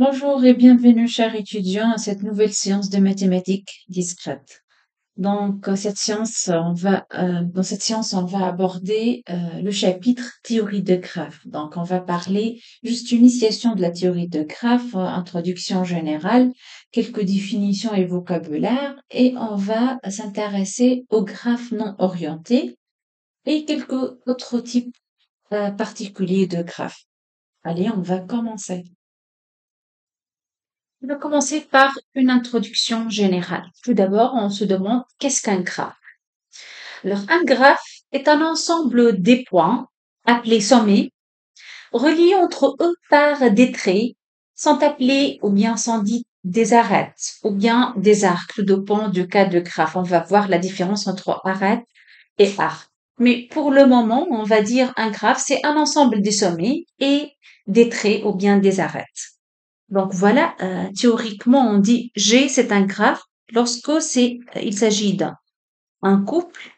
Bonjour et bienvenue, chers étudiants, à cette nouvelle séance de mathématiques discrètes. Donc, dans cette séance, on va aborder le chapitre théorie de graphes. Donc, on va parler juste initiation de la théorie de graphes, introduction générale, quelques définitions et vocabulaire, et on va s'intéresser aux graphes non orientés et quelques autres types particuliers de graphes. Allez, on va commencer. On va commencer par une introduction générale. Tout d'abord, on se demande qu'est-ce qu'un graphe? Alors, un graphe est un ensemble des points, appelés sommets, reliés entre eux par des traits, sont appelés ou bien sont dits des arêtes ou bien des arcs, tout dépend du cas de graphe. On va voir la différence entre arête et arc. Mais pour le moment, on va dire un graphe, c'est un ensemble des sommets et des traits ou bien des arêtes. Donc voilà, théoriquement, on dit G, c'est un graphe lorsque il s'agit d'un couple.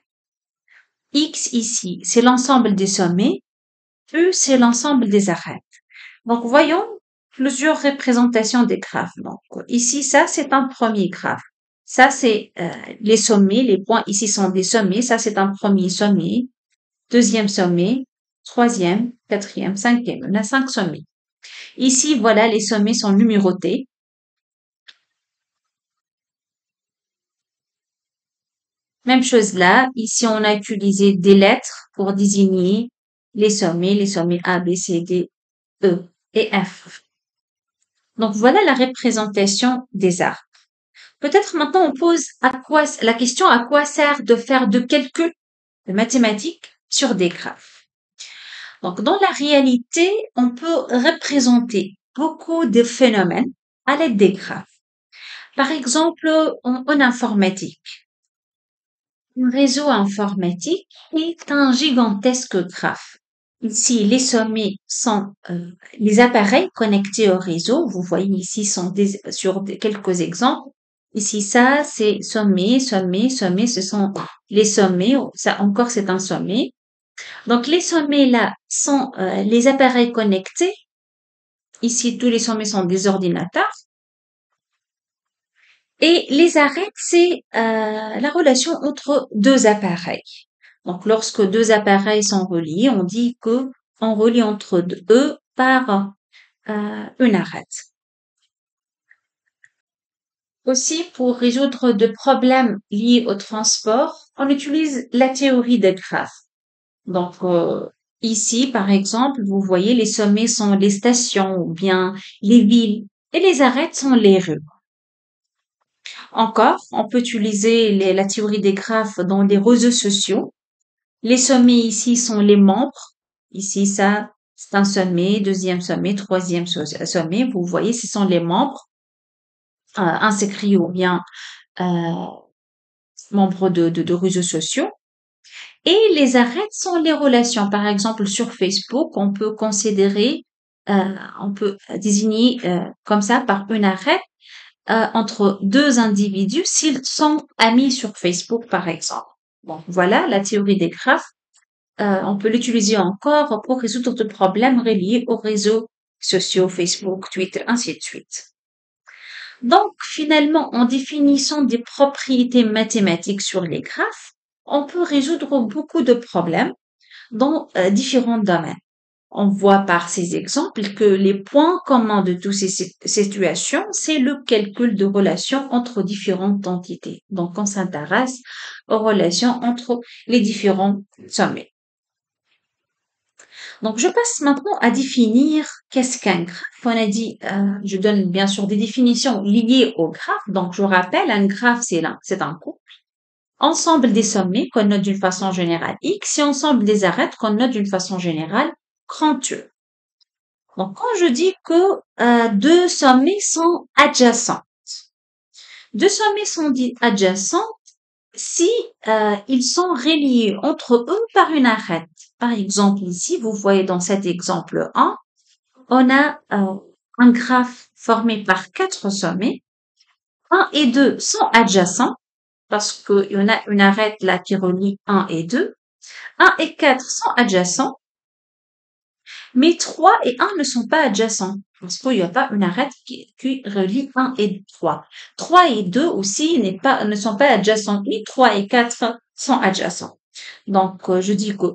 X ici, c'est l'ensemble des sommets. E, c'est l'ensemble des arêtes. Donc voyons plusieurs représentations des graphes. Donc ici, ça, c'est un premier graphe. Ça, c'est les sommets. Les points ici sont des sommets. Ça, c'est un premier sommet. Deuxième sommet. Troisième, quatrième, cinquième. On a 5 sommets. Ici, voilà, les sommets sont numérotés. Même chose là, ici on a utilisé des lettres pour désigner les sommets A, B, C, D, E et F. Donc voilà la représentation des arcs. Peut-être maintenant on pose la question à quoi sert de faire de calculs de mathématiques sur des graphes. Donc dans la réalité, on peut représenter beaucoup de phénomènes à l'aide des graphes. Par exemple, en informatique. Un réseau informatique est un gigantesque graphe. Ici, les sommets sont les appareils connectés au réseau. Vous voyez ici sur quelques exemples. Ici, ça, c'est sommet, sommet, sommet. Ce sont les sommets. Ça encore, c'est un sommet. Donc, les sommets là sont les appareils connectés. Ici, tous les sommets sont des ordinateurs. Et les arêtes, c'est la relation entre deux appareils. Donc, lorsque deux appareils sont reliés, on dit que on relie entre eux par une arête. Aussi, pour résoudre de problèmes liés au transport, on utilise la théorie des graphes. Donc, ici, par exemple, vous voyez, les sommets sont les stations ou bien les villes et les arêtes sont les rues. Encore, on peut utiliser la théorie des graphes dans les réseaux sociaux. Les sommets ici sont les membres. Ici, ça, c'est un sommet, deuxième sommet, troisième sommet. Vous voyez, ce sont les membres inscrits ou bien euh, membres de réseaux sociaux. Et les arêtes sont les relations. Par exemple, sur Facebook, on peut désigner comme ça par une arête entre deux individus s'ils sont amis sur Facebook, par exemple. Bon, voilà la théorie des graphes. On peut l'utiliser encore pour résoudre des problèmes reliés aux réseaux sociaux, Facebook, Twitter, ainsi de suite. Donc, finalement, en définissant des propriétés mathématiques sur les graphes, on peut résoudre beaucoup de problèmes dans différents domaines. On voit par ces exemples que les points communs de toutes ces situations, c'est le calcul de relations entre différentes entités. Donc, on s'intéresse aux relations entre les différents sommets. Donc, je passe maintenant à définir qu'est-ce qu'un graphe. On a dit, je donne bien sûr des définitions liées au graphe. Donc, je rappelle, un graphe, c'est un couple. Ensemble des sommets qu'on note d'une façon générale X et ensemble des arêtes qu'on note d'une façon générale grand E. Donc, quand je dis que deux sommets sont adjacents, deux sommets sont adjacents si ils sont reliés entre eux par une arête. Par exemple, ici, vous voyez dans cet exemple 1, on a un graphe formé par 4 sommets. 1 et 2 sont adjacents parce qu'il y en a une arête là qui relie 1 et 2. 1 et 4 sont adjacents. Mais 3 et 1 ne sont pas adjacents parce qu'il n'y a pas une arête qui relie 1 et 3. 3 et 2 aussi ne sont pas adjacents. Ni 3 et 4 sont adjacents. Donc, je dis que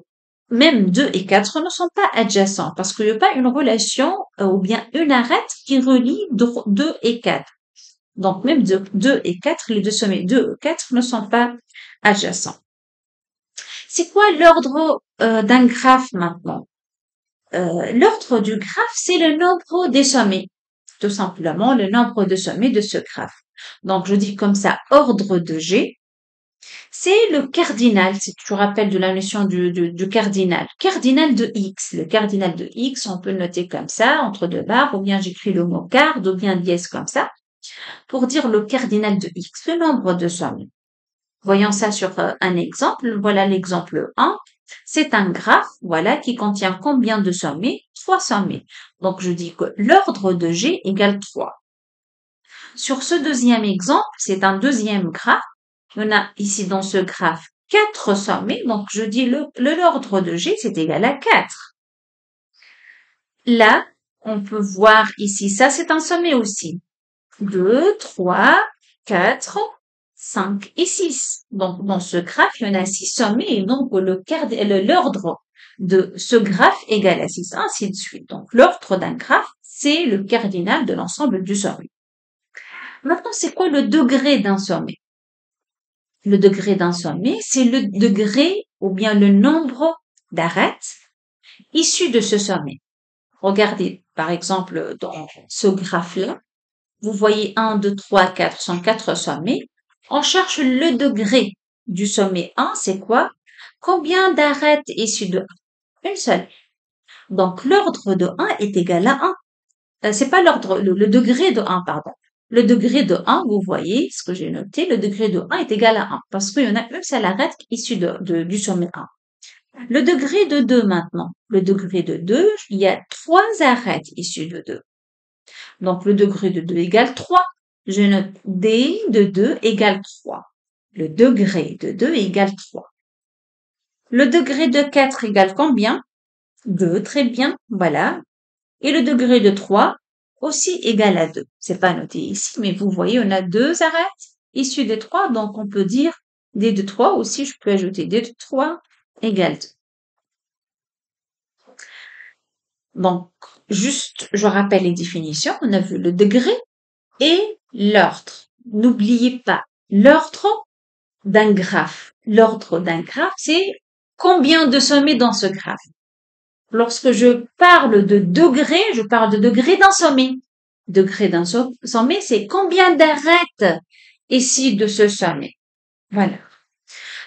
même 2 et 4 ne sont pas adjacents parce qu'il n'y a pas une relation ou bien une arête qui relie 2 et 4. Donc, même 2 et 4, les deux sommets 2 et 4 ne sont pas adjacents. C'est quoi l'ordre d'un graphe maintenant? L'ordre du graphe, c'est le nombre des sommets. Tout simplement, le nombre de sommets de ce graphe. Donc, je dis comme ça, ordre de G, c'est le cardinal, si tu te rappelles de la notion du cardinal. Cardinal de X. Le cardinal de X, on peut le noter comme ça, entre deux barres, ou bien j'écris le mot card, ou bien dièse comme ça, pour dire le cardinal de X, le nombre de sommets. Voyons ça sur un exemple. Voilà l'exemple 1. C'est un graphe, voilà, qui contient combien de sommets? 3 sommets. Donc, je dis que l'ordre de G égale 3. Sur ce deuxième exemple, c'est un deuxième graphe. On a ici dans ce graphe 4 sommets. Donc, je dis l'ordre de G, c'est égal à 4. Là, on peut voir ici, ça c'est un sommet aussi. 2, 3, 4, 5 et 6. Donc, dans ce graphe, il y en a 6 sommets et donc l'ordre de ce graphe égale à 6, ainsi de suite. Donc, l'ordre d'un graphe, c'est le cardinal de l'ensemble du sommet. Maintenant, c'est quoi le degré d'un sommet? Le degré d'un sommet, c'est le degré ou bien le nombre d'arêtes issues de ce sommet. Regardez, par exemple, dans ce graphe-là, vous voyez 1, 2, 3, 4 sont 4 sommets. On cherche le degré du sommet 1, c'est quoi? Combien d'arêtes issues de 1? Une seule. Donc, l'ordre de 1 est égal à 1. C'est pas l'ordre, le degré de 1, pardon. Le degré de 1, vous voyez ce que j'ai noté, le degré de 1 est égal à 1 parce qu'il y en a une seule arête issue du sommet 1. Le degré de 2 maintenant. Le degré de 2, il y a 3 arêtes issues de 2. Donc, le degré de 2 égale 3. Je note D de 2 égale 3. Le degré de 2 égale 3. Le degré de 4 égale combien? 2, très bien, voilà. Et le degré de 3 aussi égal à 2. C'est pas noté ici, mais vous voyez, on a 2 arêtes issues des 3, donc on peut dire D de 3 aussi, je peux ajouter D de 3 égale 2. Donc, juste, je rappelle les définitions. On a vu le degré et l'ordre. N'oubliez pas, l'ordre d'un graphe. L'ordre d'un graphe, c'est combien de sommets dans ce graphe. Lorsque je parle de degré, je parle de degré d'un sommet. Degré d'un sommet, c'est combien d'arêtes ici de ce sommet. Voilà.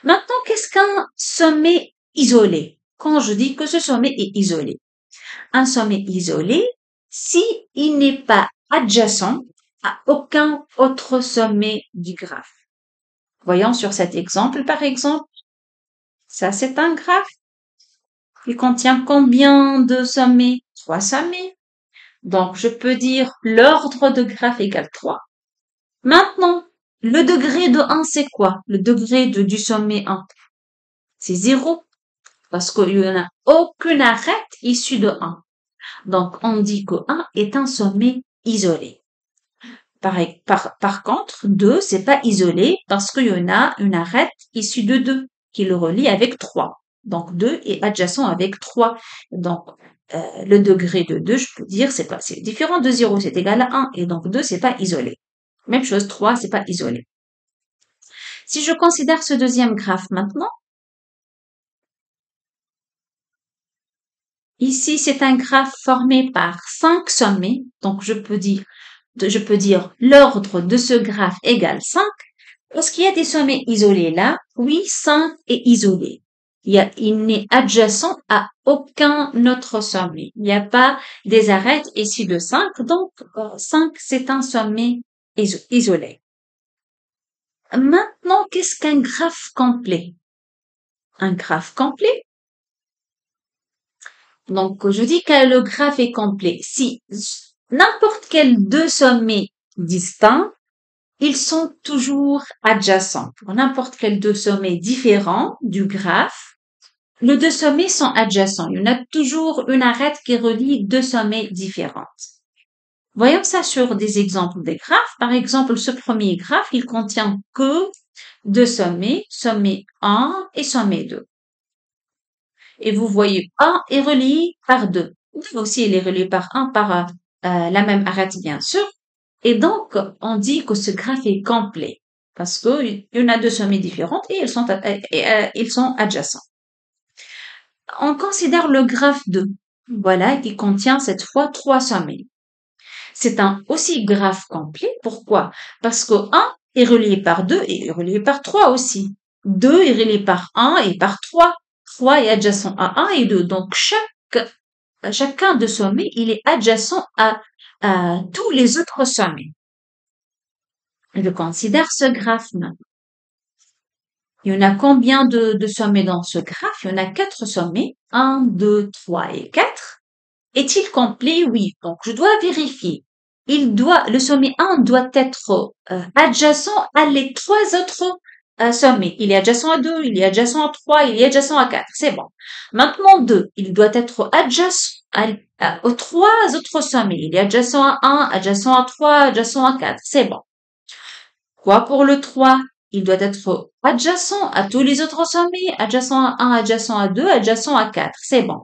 Maintenant, qu'est-ce qu'un sommet isolé? Quand je dis que ce sommet est isolé. Un sommet isolé, si il n'est pas adjacent à aucun autre sommet du graphe. Voyons sur cet exemple, par exemple. Ça, c'est un graphe. Il contient combien de sommets? 3 sommets. Donc, je peux dire l'ordre de graphe égale 3. Maintenant, le degré de 1, c'est quoi? Le degré du sommet 1, c'est 0. Parce qu'il n'y en a aucune arête issue de 1. Donc, on dit que 1 est un sommet isolé. Par contre, 2, c'est pas isolé parce qu'il y en a une arête issue de 2 qui le relie avec 3. Donc, 2 est adjacent avec 3. Donc, le degré de 2, je peux dire, c'est différent de 0, c'est égal à 1. Et donc, 2, c'est pas isolé. Même chose, 3, c'est pas isolé. Si je considère ce deuxième graphe maintenant, ici, c'est un graphe formé par 5 sommets. Donc, je peux dire l'ordre de ce graphe égale 5. Est-ce qu'il y a des sommets isolés là? Oui, 5 est isolé. Il n'est adjacent à aucun autre sommet. Il n'y a pas des arêtes ici de 5. Donc, 5, c'est un sommet isolé. Maintenant, qu'est-ce qu'un graphe complet? Un graphe complet. Donc, je dis que le graphe est complet. Si n'importe quel deux sommets distincts, ils sont toujours adjacents. Pour n'importe quel deux sommets différents du graphe, Les deux sommets sont adjacents. Il y en a toujours une arête qui relie deux sommets différents. Voyons ça sur des exemples des graphes. Par exemple, ce premier graphe, il contient que deux sommets, sommet 1 et sommet 2. Et vous voyez 1 est relié par 2. Aussi, il est relié par 1 par la même arête, bien sûr. Et donc, on dit que ce graphe est complet parce qu'il y en a deux sommets différents et ils sont adjacents. On considère le graphe 2, voilà, qui contient cette fois trois sommets. C'est un aussi graphe complet. Pourquoi? Parce que 1 est relié par 2 et est relié par 3 aussi. 2 est relié par 1 et par 3. 3 est adjacent à 1 et 2. Donc, chacun de sommets, il est adjacent à tous les autres sommets. Je considère ce graphe maintenant. Il y en a combien de sommets dans ce graphe? Il y en a 4 sommets. 1, 2, 3 et 4. Est-il complet? Oui. Donc, je dois vérifier. Le sommet 1 doit être adjacent à les trois autres sommets. Il est adjacent à 2, il est adjacent à 3, il est adjacent à 4. C'est bon. Maintenant, 2, il doit être adjacent aux trois autres sommets. Il est adjacent à 1, adjacent à 3, adjacent à 4. C'est bon. Quoi pour le 3? Il doit être adjacent à tous les autres sommets, adjacent à 1, adjacent à 2, adjacent à 4. C'est bon.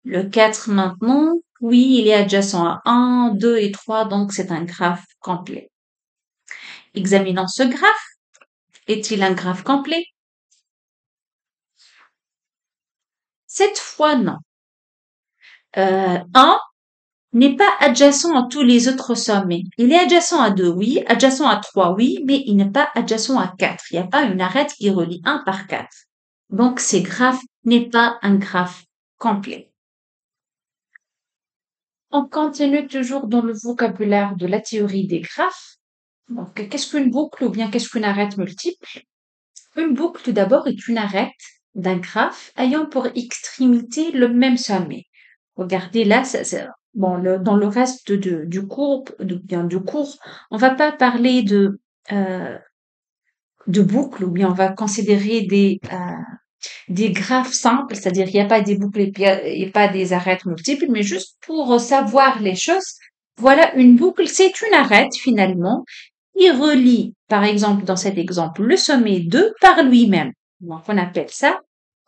Le 4 maintenant, oui, il est adjacent à 1, 2 et 3, donc c'est un graphe complet. Examinons ce graphe. Est-il un graphe complet? Cette fois, non. 1 n'est pas adjacent à tous les autres sommets. Il est adjacent à 2, oui, adjacent à 3, oui, mais il n'est pas adjacent à 4. Il n'y a pas une arête qui relie 1 par 4. Donc, ce graphe n'est pas un graphe complet. On continue toujours dans le vocabulaire de la théorie des graphes. Donc, qu'est-ce qu'une boucle ou bien qu'est-ce qu'une arête multiple? Une boucle, tout d'abord, est une arête d'un graphe ayant pour extrémité le même sommet. Regardez là, bon, dans le reste du cours, du cours, on va pas parler euh, de boucles ou bien on va considérer des graphes simples, c'est-à-dire il n'y a pas des boucles et il n'y a pas des arêtes multiples, mais juste pour savoir les choses, voilà, une boucle, c'est une arête finalement qui relie, par exemple, dans cet exemple, le sommet 2 par lui-même. Donc, on appelle ça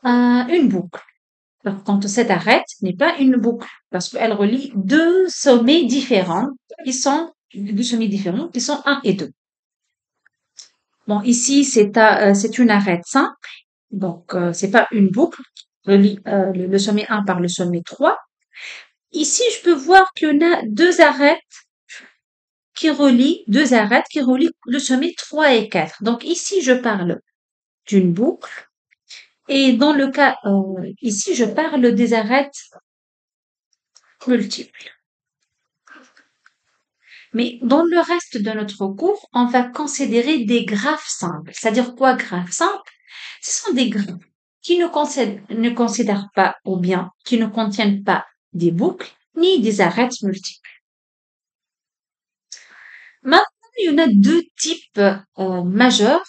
une boucle. Par contre, cette arête n'est pas une boucle parce qu'elle relie deux sommets différents qui sont 1 et 2. Bon, ici, c'est une arête simple. Donc, c'est pas une boucle. Relie le sommet 1 par le sommet 3. Ici, je peux voir qu'il y en a deux arêtes qui relient le sommet 3 et 4. Donc, ici, je parle d'une boucle. Et dans le cas ici, je parle des arêtes multiples. Mais dans le reste de notre cours, on va considérer des graphes simples. C'est-à-dire quoi, graphes simples? Ce sont des graphes qui ne considèrent pas ou bien qui ne contiennent pas des boucles ni des arêtes multiples. Maintenant, il y en a deux types majeurs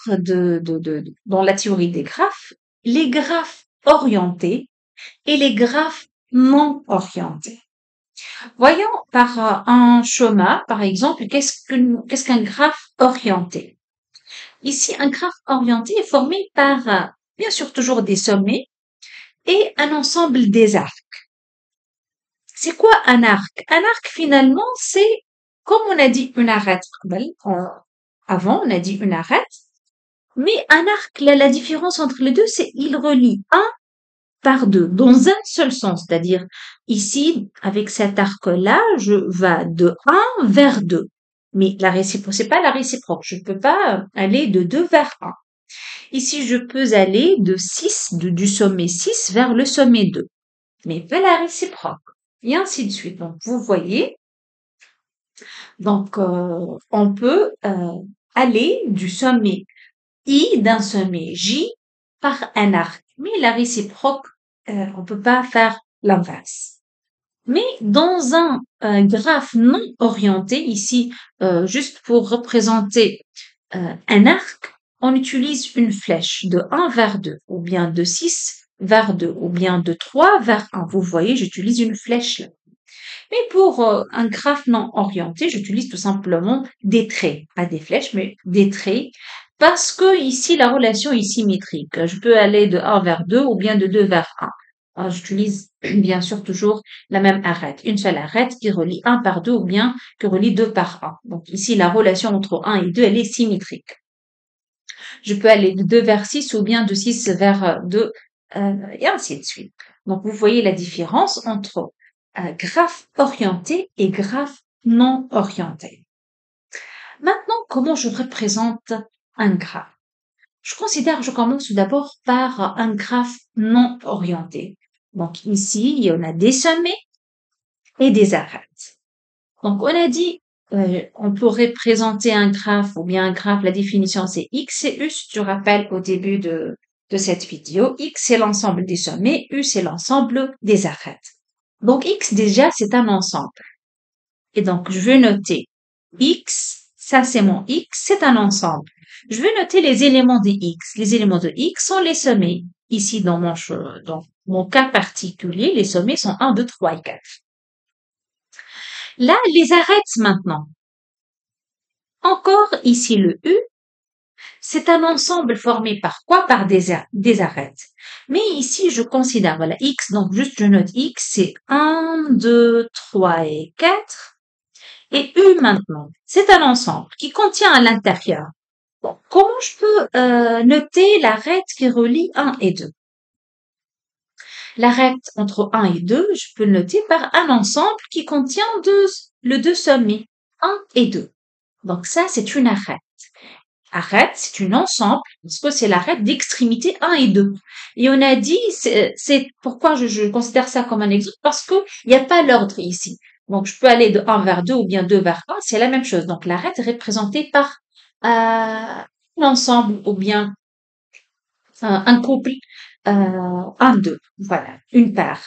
dans la théorie des graphes. Les graphes orientés et les graphes non orientés. Voyons par un schéma, par exemple, qu'est-ce qu'un graphe orienté? Ici, un graphe orienté est formé par, bien sûr, toujours des sommets et un ensemble des arcs. C'est quoi un arc? Un arc, finalement, c'est, comme on a dit une arête, avant, on a dit une arête, mais un arc, la différence entre les deux, c'est il relie un par deux, dans un seul sens. C'est-à-dire, ici, avec cet arc-là, je vais de 1 vers 2. Mais c'est pas la réciproque. Je ne peux pas aller de 2 vers 1. Ici, je peux aller de 6, du sommet 6 vers le sommet 2. Mais pas la réciproque. Et ainsi de suite. Donc, vous voyez. Donc, on peut aller du sommet I d'un sommet J par un arc. Mais la réciproque, on peut pas faire l'inverse. Mais dans un graphe non orienté, ici, juste pour représenter un arc, on utilise une flèche de 1 vers 2 ou bien de 6 vers 2 ou bien de 3 vers 1. Vous voyez, j'utilise une flèche là. Mais pour un graphe non orienté, j'utilise tout simplement des traits, pas des flèches, mais des traits, parce que ici, la relation est symétrique. Je peux aller de 1 vers 2 ou bien de 2 vers 1. Alors, j'utilise bien sûr toujours la même arête, une seule arête qui relie 1 par 2 ou bien qui relie 2 par 1. Donc ici, la relation entre 1 et 2, elle est symétrique. Je peux aller de 2 vers 6 ou bien de 6 vers 2 et ainsi de suite. Donc vous voyez la différence entre graphe orienté et graphe non orienté. Maintenant, comment je représente un graphe? Je commence tout d'abord par un graphe non orienté. Donc ici, il y en a des sommets et des arêtes. Donc on a dit, on peut représenter un graphe ou bien un graphe, la définition c'est X et U, si tu rappelles au début de cette vidéo. X c'est l'ensemble des sommets, U c'est l'ensemble des arêtes. Donc X déjà c'est un ensemble. Et donc je vais noter X, ça c'est mon X, c'est un ensemble. Je vais noter les éléments de X. Les éléments de X sont les sommets. Ici dans mon cas particulier, les sommets sont 1, 2, 3 et 4. Là, les arêtes maintenant. Encore ici le U, c'est un ensemble formé par quoi? Par des arêtes. Mais ici, je considère, voilà, X, donc juste je note X, c'est 1, 2, 3 et 4. Et U maintenant, c'est un ensemble qui contient à l'intérieur. Bon, comment je peux noter l'arête qui relie 1 et 2? L'arête entre 1 et 2, je peux le noter par un ensemble qui contient le deux sommets, 1 et 2. Donc ça, c'est une arête. Arête, c'est un ensemble, parce que c'est l'arête d'extrémité 1 et 2. Et on a dit, c'est pourquoi je considère ça comme un exemple, parce que il n'y a pas l'ordre ici. Donc, je peux aller de 1 vers 2 ou bien 2 vers 1, c'est la même chose. Donc, l'arête est représentée par un ensemble ou bien un couple, un, deux. Voilà, une paire.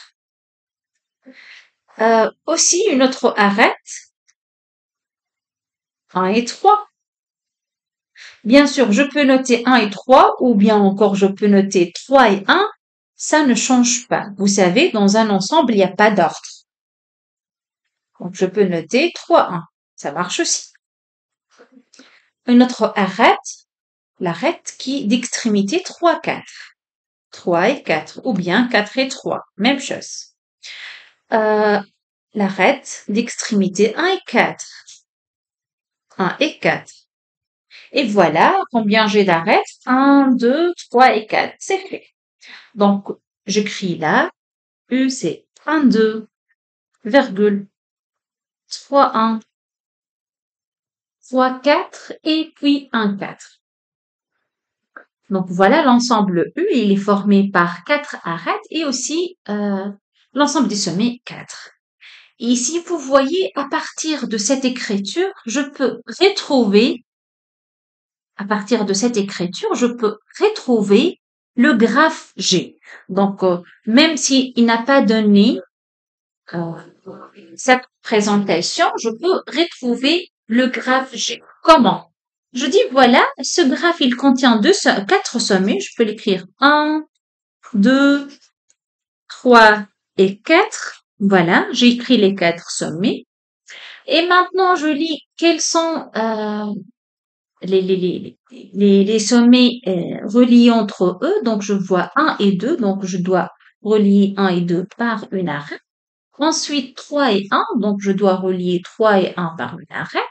Aussi, une autre arête, 1 et 3. Bien sûr, je peux noter 1 et 3, ou bien encore je peux noter 3 et 1. Ça ne change pas. Vous savez, dans un ensemble, il n'y a pas d'ordre. Donc, je peux noter 3, 1. Ça marche aussi. Une autre arête, l'arête qui d'extrémité 3, 4. 3 et 4, ou bien 4 et 3. Même chose. L'arête d'extrémité 1 et 4. 1 et 4. Et voilà combien j'ai d'arêtes. 1, 2, 3 et 4. C'est fait. Donc, j'écris là, U c'est 1, 2, virgule, 3, 1, 3, 4 et puis 1, 4. Donc voilà l'ensemble U, il est formé par 4 arêtes et aussi l'ensemble des sommets 4. Et ici, vous voyez, à partir de cette écriture, je peux retrouver le graphe G. Donc, même s'il n'a pas donné euh, cette présentation, je peux retrouver le graphe G. Comment? Je dis, voilà, ce graphe, il contient 4 sommets. Je peux l'écrire 1, 2, 3 et 4. Voilà, j'ai écrit les 4 sommets. Et maintenant, je lis quels sont les sommets reliés entre eux. Donc, je vois 1 et 2. Donc, je dois relier 1 et 2 par une arête. Ensuite, 3 et 1. Donc, je dois relier 3 et 1 par une arête.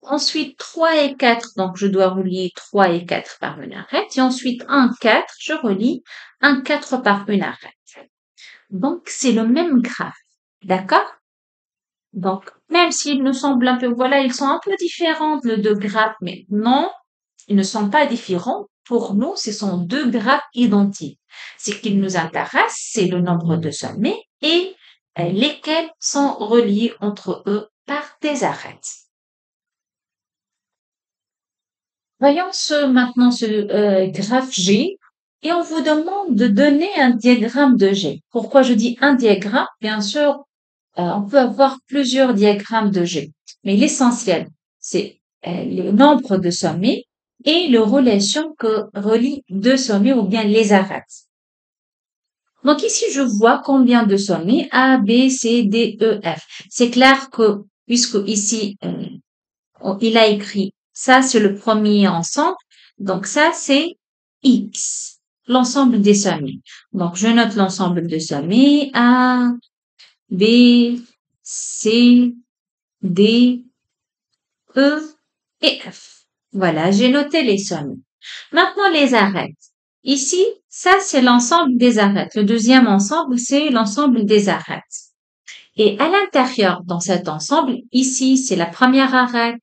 Ensuite, 3 et 4. Donc, je dois relier 3 et 4 par une arête. Et ensuite, 1, 4. Je relie 1, 4 par une arête. Donc, c'est le même graphe. D'accord? Donc, même s'ils nous semblent un peu, voilà, ils sont un peu différents, les deux graphes, mais non, ils ne sont pas différents. Pour nous, ce sont deux graphes identiques. Ce qui nous intéresse, c'est le nombre de sommets et lesquels sont reliés entre eux par des arêtes. Voyons maintenant ce graphe G et on vous demande de donner un diagramme de G. Pourquoi je dis un diagramme? Bien sûr, on peut avoir plusieurs diagrammes de G, mais l'essentiel, c'est le nombre de sommets et les relations que relient deux sommets ou bien les arêtes. Donc ici, je vois combien de sommets A, B, C, D, E, F. C'est clair que, puisque ici, il a écrit ça, c'est le premier ensemble. Donc ça, c'est X, l'ensemble des sommets. Donc je note l'ensemble des sommets A, B, C, D, E et F. Voilà, j'ai noté les sommets. Maintenant, les arêtes. Ici, ça, c'est l'ensemble des arêtes. Le deuxième ensemble, c'est l'ensemble des arêtes. Et à l'intérieur, dans cet ensemble, ici, c'est la première arête,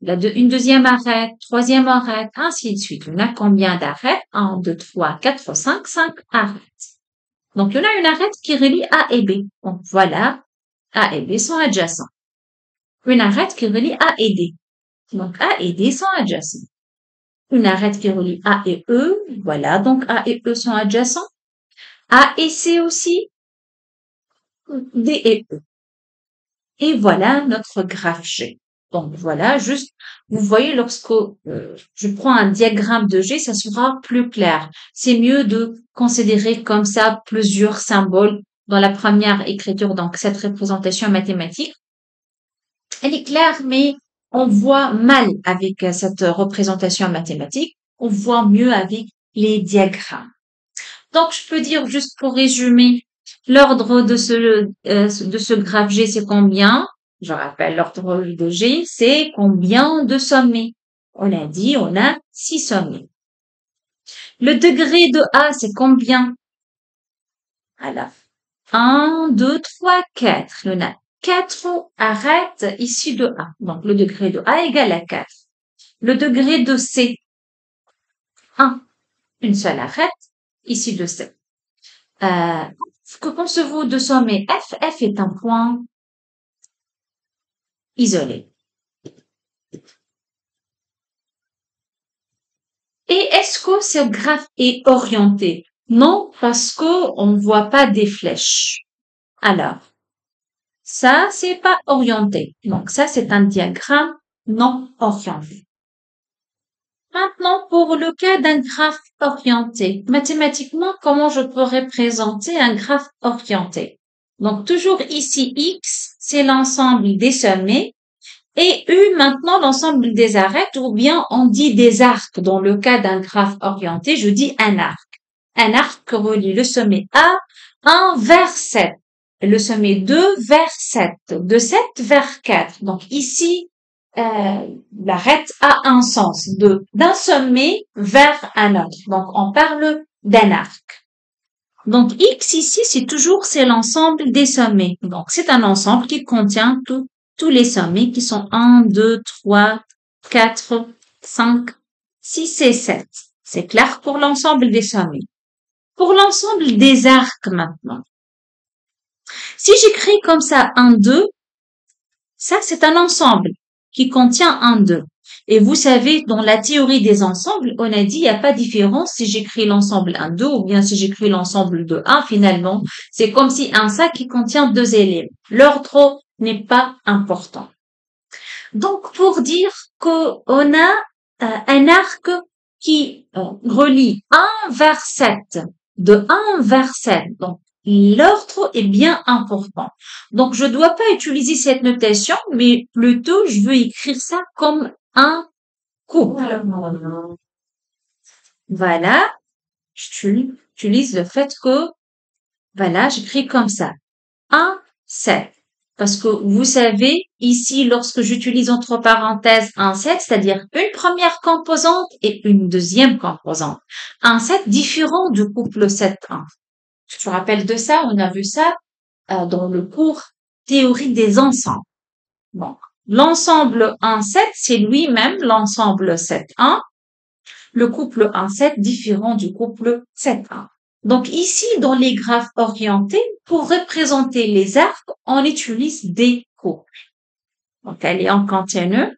une deuxième arête, troisième arête, ainsi de suite. On a combien d'arêtes? 1, 2, 3, 4, 5 arêtes. Donc, on a une arête qui relie A et B. Donc, voilà, A et B sont adjacents. Une arête qui relie A et D. Donc, A et D sont adjacents. Une arête qui relie A et E. Voilà, donc A et E sont adjacents. A et C aussi. D et E. Et voilà notre graphe G. Donc voilà, juste, vous voyez, lorsque je prends un diagramme de G, ça sera plus clair. C'est mieux de considérer comme ça plusieurs symboles dans la première écriture. Donc cette représentation mathématique, elle est claire, mais on voit mal avec cette représentation mathématique. On voit mieux avec les diagrammes. Donc je peux dire, juste pour résumer, l'ordre de ce graphe G, c'est combien? Je rappelle, l'ordre de G, c'est combien de sommets? On a dit, on a 6 sommets. Le degré de A, c'est combien? Voilà. 1, 2, 3, 4. On a 4 arêtes issues de A. Donc, le degré de A égale à 4. Le degré de C, 1. Une seule arête issue de C. Que pensez-vous de sommet F? F est un point isolé. Et est-ce que ce graphe est orienté? Non, parce qu'on ne voit pas des flèches. Alors, ça, c'est pas orienté. Donc, ça, c'est un diagramme non orienté. Maintenant, pour le cas d'un graphe orienté, mathématiquement, comment je peux représenter un graphe orienté? Donc, toujours ici, X, c'est l'ensemble des sommets. Et U, maintenant, l'ensemble des arêtes, ou bien on dit des arcs. Dans le cas d'un graphe orienté, je dis un arc. Un arc relie le sommet A, 1 vers 7. Le sommet 2 vers 7. De 7 vers 4. Donc ici, l'arête a un sens d'un sommet vers un autre. Donc on parle d'un arc. Donc X ici, c'est l'ensemble des sommets. Donc c'est un ensemble qui contient tous les sommets qui sont 1, 2, 3, 4, 5, 6 et 7. C'est clair pour l'ensemble des sommets. Pour l'ensemble des arcs maintenant. Si j'écris comme ça 1, 2, ça c'est un ensemble qui contient 1, 2. Et vous savez, dans la théorie des ensembles, on a dit il n'y a pas de différence si j'écris l'ensemble 1, 2 ou bien si j'écris l'ensemble de 1 finalement. C'est comme si un sac qui contient 2 éléments. L'ordre n'est pas important. Donc, pour dire qu'on a un arc qui relie 1 vers 7, de 1 vers 7. Donc, l'ordre est bien important. Donc, je ne dois pas utiliser cette notation, mais plutôt, je veux écrire ça comme un couple. Voilà. J'utilise le fait que, voilà, j'écris comme ça. 1, 7. Parce que vous savez, ici, lorsque j'utilise entre parenthèses un 7, c'est-à-dire une première composante et une deuxième composante. Un 7 différent du couple 7-1. Tu te rappelles de ça? On a vu ça dans le cours théorie des ensembles. Bon. L'ensemble 1-7, c'est lui-même l'ensemble 7-1. Le couple 1-7 différent du couple 7-1. Donc ici, dans les graphes orientés, pour représenter les arcs, on utilise des couples. Donc elle est en continu.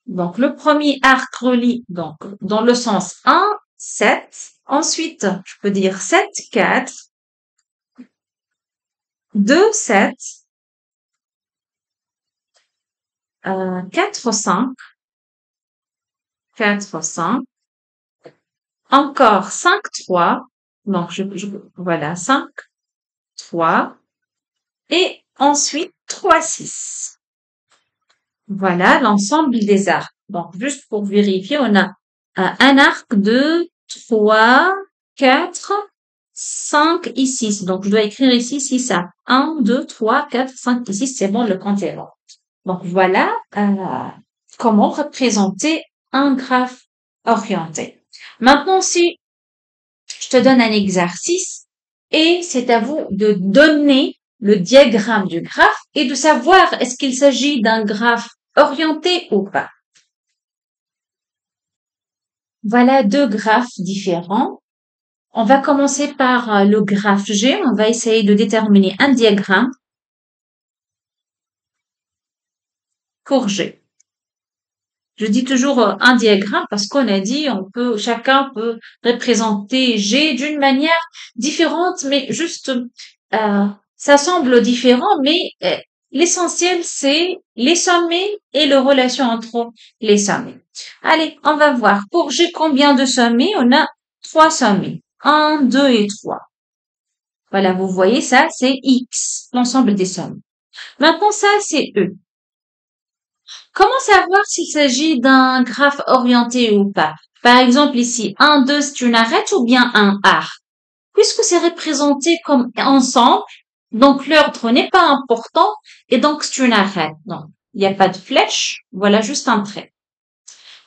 Donc le premier arc relie donc dans le sens 1, 7. Ensuite, je peux dire 7, 4, 2, 7, 4, 5, 4, 5, encore 5, 3. Donc, voilà, 5, 3. Et ensuite, 3, 6. Voilà l'ensemble des arcs. Donc, juste pour vérifier, on a un arc de 3, 4, 5 et 6. Donc, je dois écrire ici 6 arcs. 1, 2, 3, 4, 5 et 6. C'est bon, le compte est bon. Donc, voilà comment représenter un graphe orienté. Maintenant, si je te donne un exercice et c'est à vous de donner le diagramme du graphe et de savoir est-ce qu'il s'agit d'un graphe orienté ou pas. Voilà deux graphes différents. On va commencer par le graphe G. On va essayer de déterminer un diagramme pour G. Je dis toujours un diagramme parce qu'on a dit chacun peut représenter G d'une manière différente, mais juste ça semble différent, mais l'essentiel c'est les sommets et la relation entre les sommets. Allez, on va voir. Pour G, combien de sommets? On a 3 sommets. 1, 2 et 3. Voilà, vous voyez ça, c'est X, l'ensemble des sommets. Maintenant, ça, c'est E. Comment savoir s'il s'agit d'un graphe orienté ou pas? Par exemple, ici, 1, 2, c'est une arête ou bien un arc? Puisque c'est représenté comme ensemble, donc l'ordre n'est pas important et donc c'est une arête. Donc, il n'y a pas de flèche, voilà juste un trait.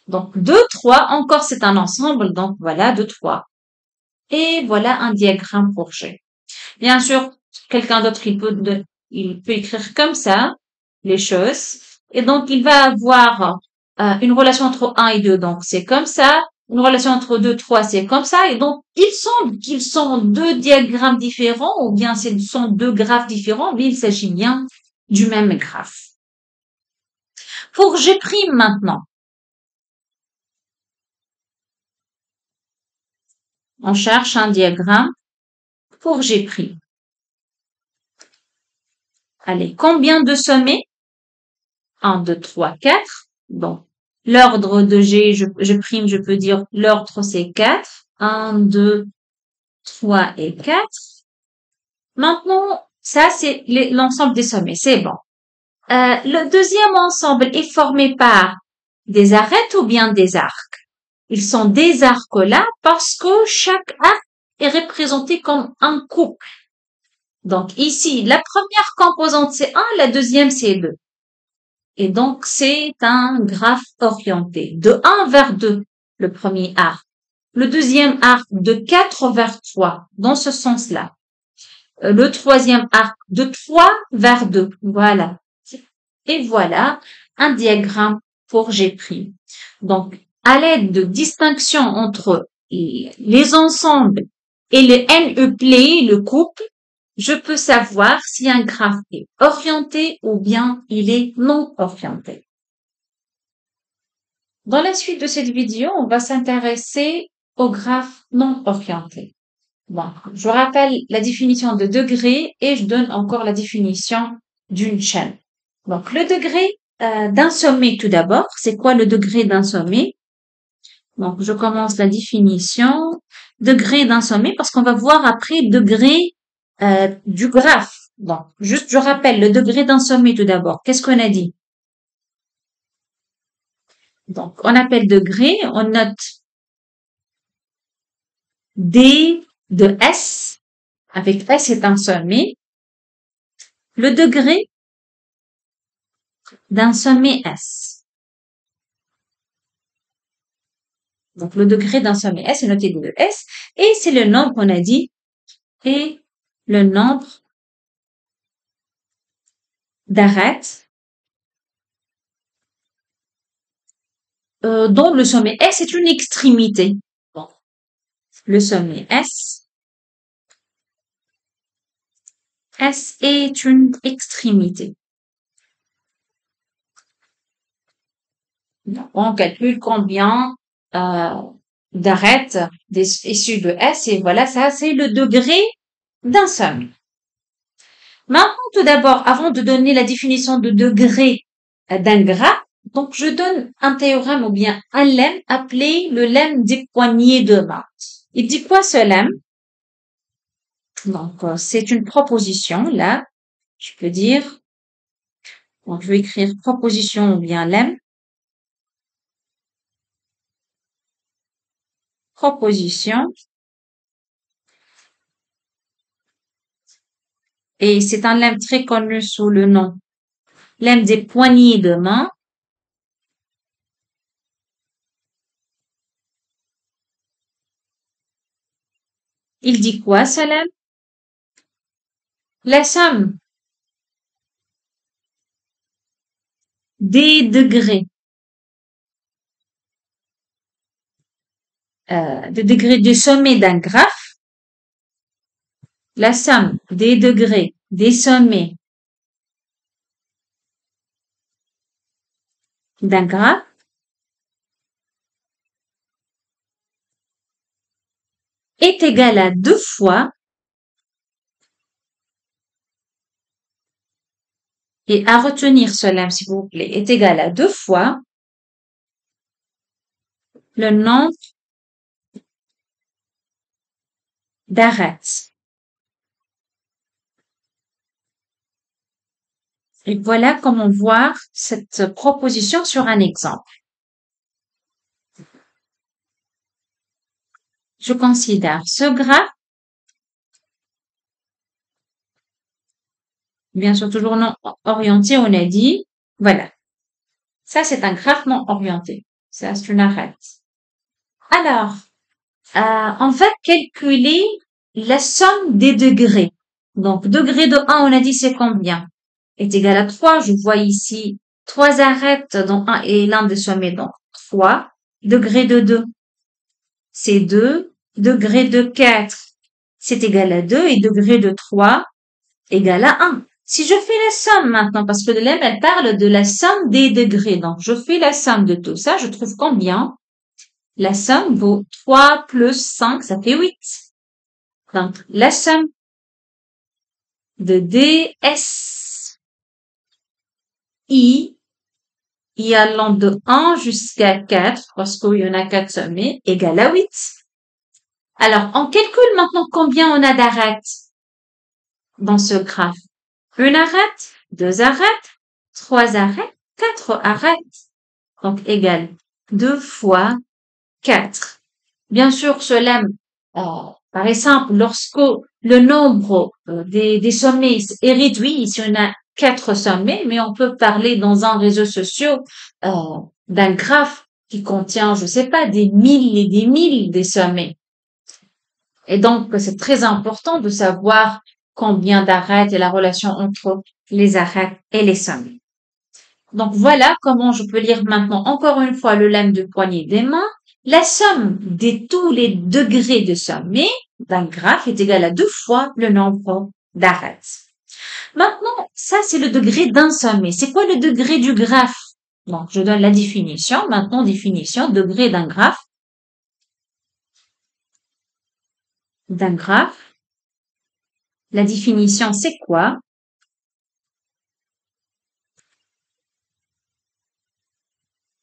Donc, 2, 3, encore c'est un ensemble, donc voilà, 2, 3. Et voilà un diagramme pour G. Bien sûr, quelqu'un d'autre, il peut écrire comme ça les choses. Et donc, il va avoir une relation entre 1 et 2, donc c'est comme ça. Une relation entre 2, 3, c'est comme ça. Et donc, il semble qu'ils sont deux diagrammes différents, ou bien ce sont deux graphes différents, mais il s'agit bien du même graphe. Pour G' maintenant, on cherche un diagramme pour G'. Allez, combien de sommets? 1, 2, 3, 4. Bon, l'ordre de G, je peux dire l'ordre c'est 4. 1, 2, 3 et 4. Maintenant, ça c'est l'ensemble des sommets, c'est bon. Le deuxième ensemble est formé par des arêtes ou bien des arcs? Ils sont des arcs là parce que chaque arc est représenté comme un couple. Donc ici, la première composante c'est 1, la deuxième c'est 2. Et donc, c'est un graphe orienté de 1 vers 2, le premier arc. Le deuxième arc de 4 vers 3, dans ce sens-là. Le troisième arc de 3 vers 2, voilà. Et voilà un diagramme pour G'. Donc, à l'aide de distinction entre les ensembles et le NE-play, le couple, je peux savoir si un graphe est orienté ou bien il est non orienté. Dans la suite de cette vidéo, on va s'intéresser au graphe non orienté. Bon, je rappelle la définition de degré et je donne encore la définition d'une chaîne. Donc, le degré d'un sommet tout d'abord. C'est quoi le degré d'un sommet? Donc, je commence la définition. Degré d'un sommet parce qu'on va voir après degré du graphe. Donc, juste, je rappelle le degré d'un sommet tout d'abord. Qu'est-ce qu'on a dit? Donc, on appelle degré, on note D de S, avec S est un sommet. Le degré d'un sommet S. Donc, le degré d'un sommet S est noté de S, et c'est le nombre qu'on a dit, et le nombre d'arêtes dont le sommet S est une extrémité. Bon. Le sommet S est une extrémité. On calcule combien d'arêtes issues de S et voilà, ça c'est le degré d'un sommet. Maintenant, tout d'abord, avant de donner la définition de degré d'un graphe, Donc, je donne un théorème ou bien un lemme appelé le lemme des poignées de main. Il dit quoi ce lemme? Donc, c'est une proposition, là. Je peux dire, donc je vais écrire proposition ou bien lemme. Proposition. Et c'est un lemme très connu sous le nom lemme des poignées de main. Il dit quoi ce lemme? La somme des degrés, des degrés du sommet d'un graphe, la somme des degrés des sommets d'un graphe est égale à 2 fois, et à retenir ce lemme s'il vous plaît, est égal à 2 fois le nombre d'arêtes. Et voilà comment voir cette proposition sur un exemple. Je considère ce graphe, bien sûr toujours non orienté, on a dit, voilà. Ça, c'est un graphe non orienté. Ça, c'est une arête. Alors, on va calculer la somme des degrés. Donc, degré de 1, on a dit c'est combien? Est égal à 3. Je vois ici 3 arêtes dont 1 est l'un des sommets, donc 3. Degré de 2, c'est 2. Degré de 4, c'est égal à 2. Et degré de 3, égal à 1. Si je fais la somme maintenant, parce que le lemme, elle parle de la somme des degrés. Donc, je fais la somme de tout ça. Je trouve combien? La somme vaut 3 plus 5, ça fait 8. Donc, la somme de DSI y allant de 1 jusqu'à 4, parce qu'il y en a 4 sommets, égale à 8. Alors, on calcule maintenant combien on a d'arêtes dans ce graphe. Une arête, 2 arêtes, 3 arêtes, 4 arêtes. Donc, égale 2 fois 4. Bien sûr, ce lemme paraît simple lorsque le nombre des sommets est réduit. Ici, on a 4 sommets, mais on peut parler dans un réseau social d'un graphe qui contient, je sais pas, des milles et des milles de sommets. Et donc, c'est très important de savoir combien d'arêtes et la relation entre les arêtes et les sommets. Donc, voilà comment je peux lire maintenant encore une fois le lemme de poignée des mains. La somme de tous les degrés de sommet d'un graphe est égale à 2 fois le nombre d'arêtes. Maintenant, ça, c'est le degré d'un sommet. C'est quoi le degré du graphe? Donc, je donne la définition. Maintenant, définition, degré d'un graphe. D'un graphe. La définition, c'est quoi?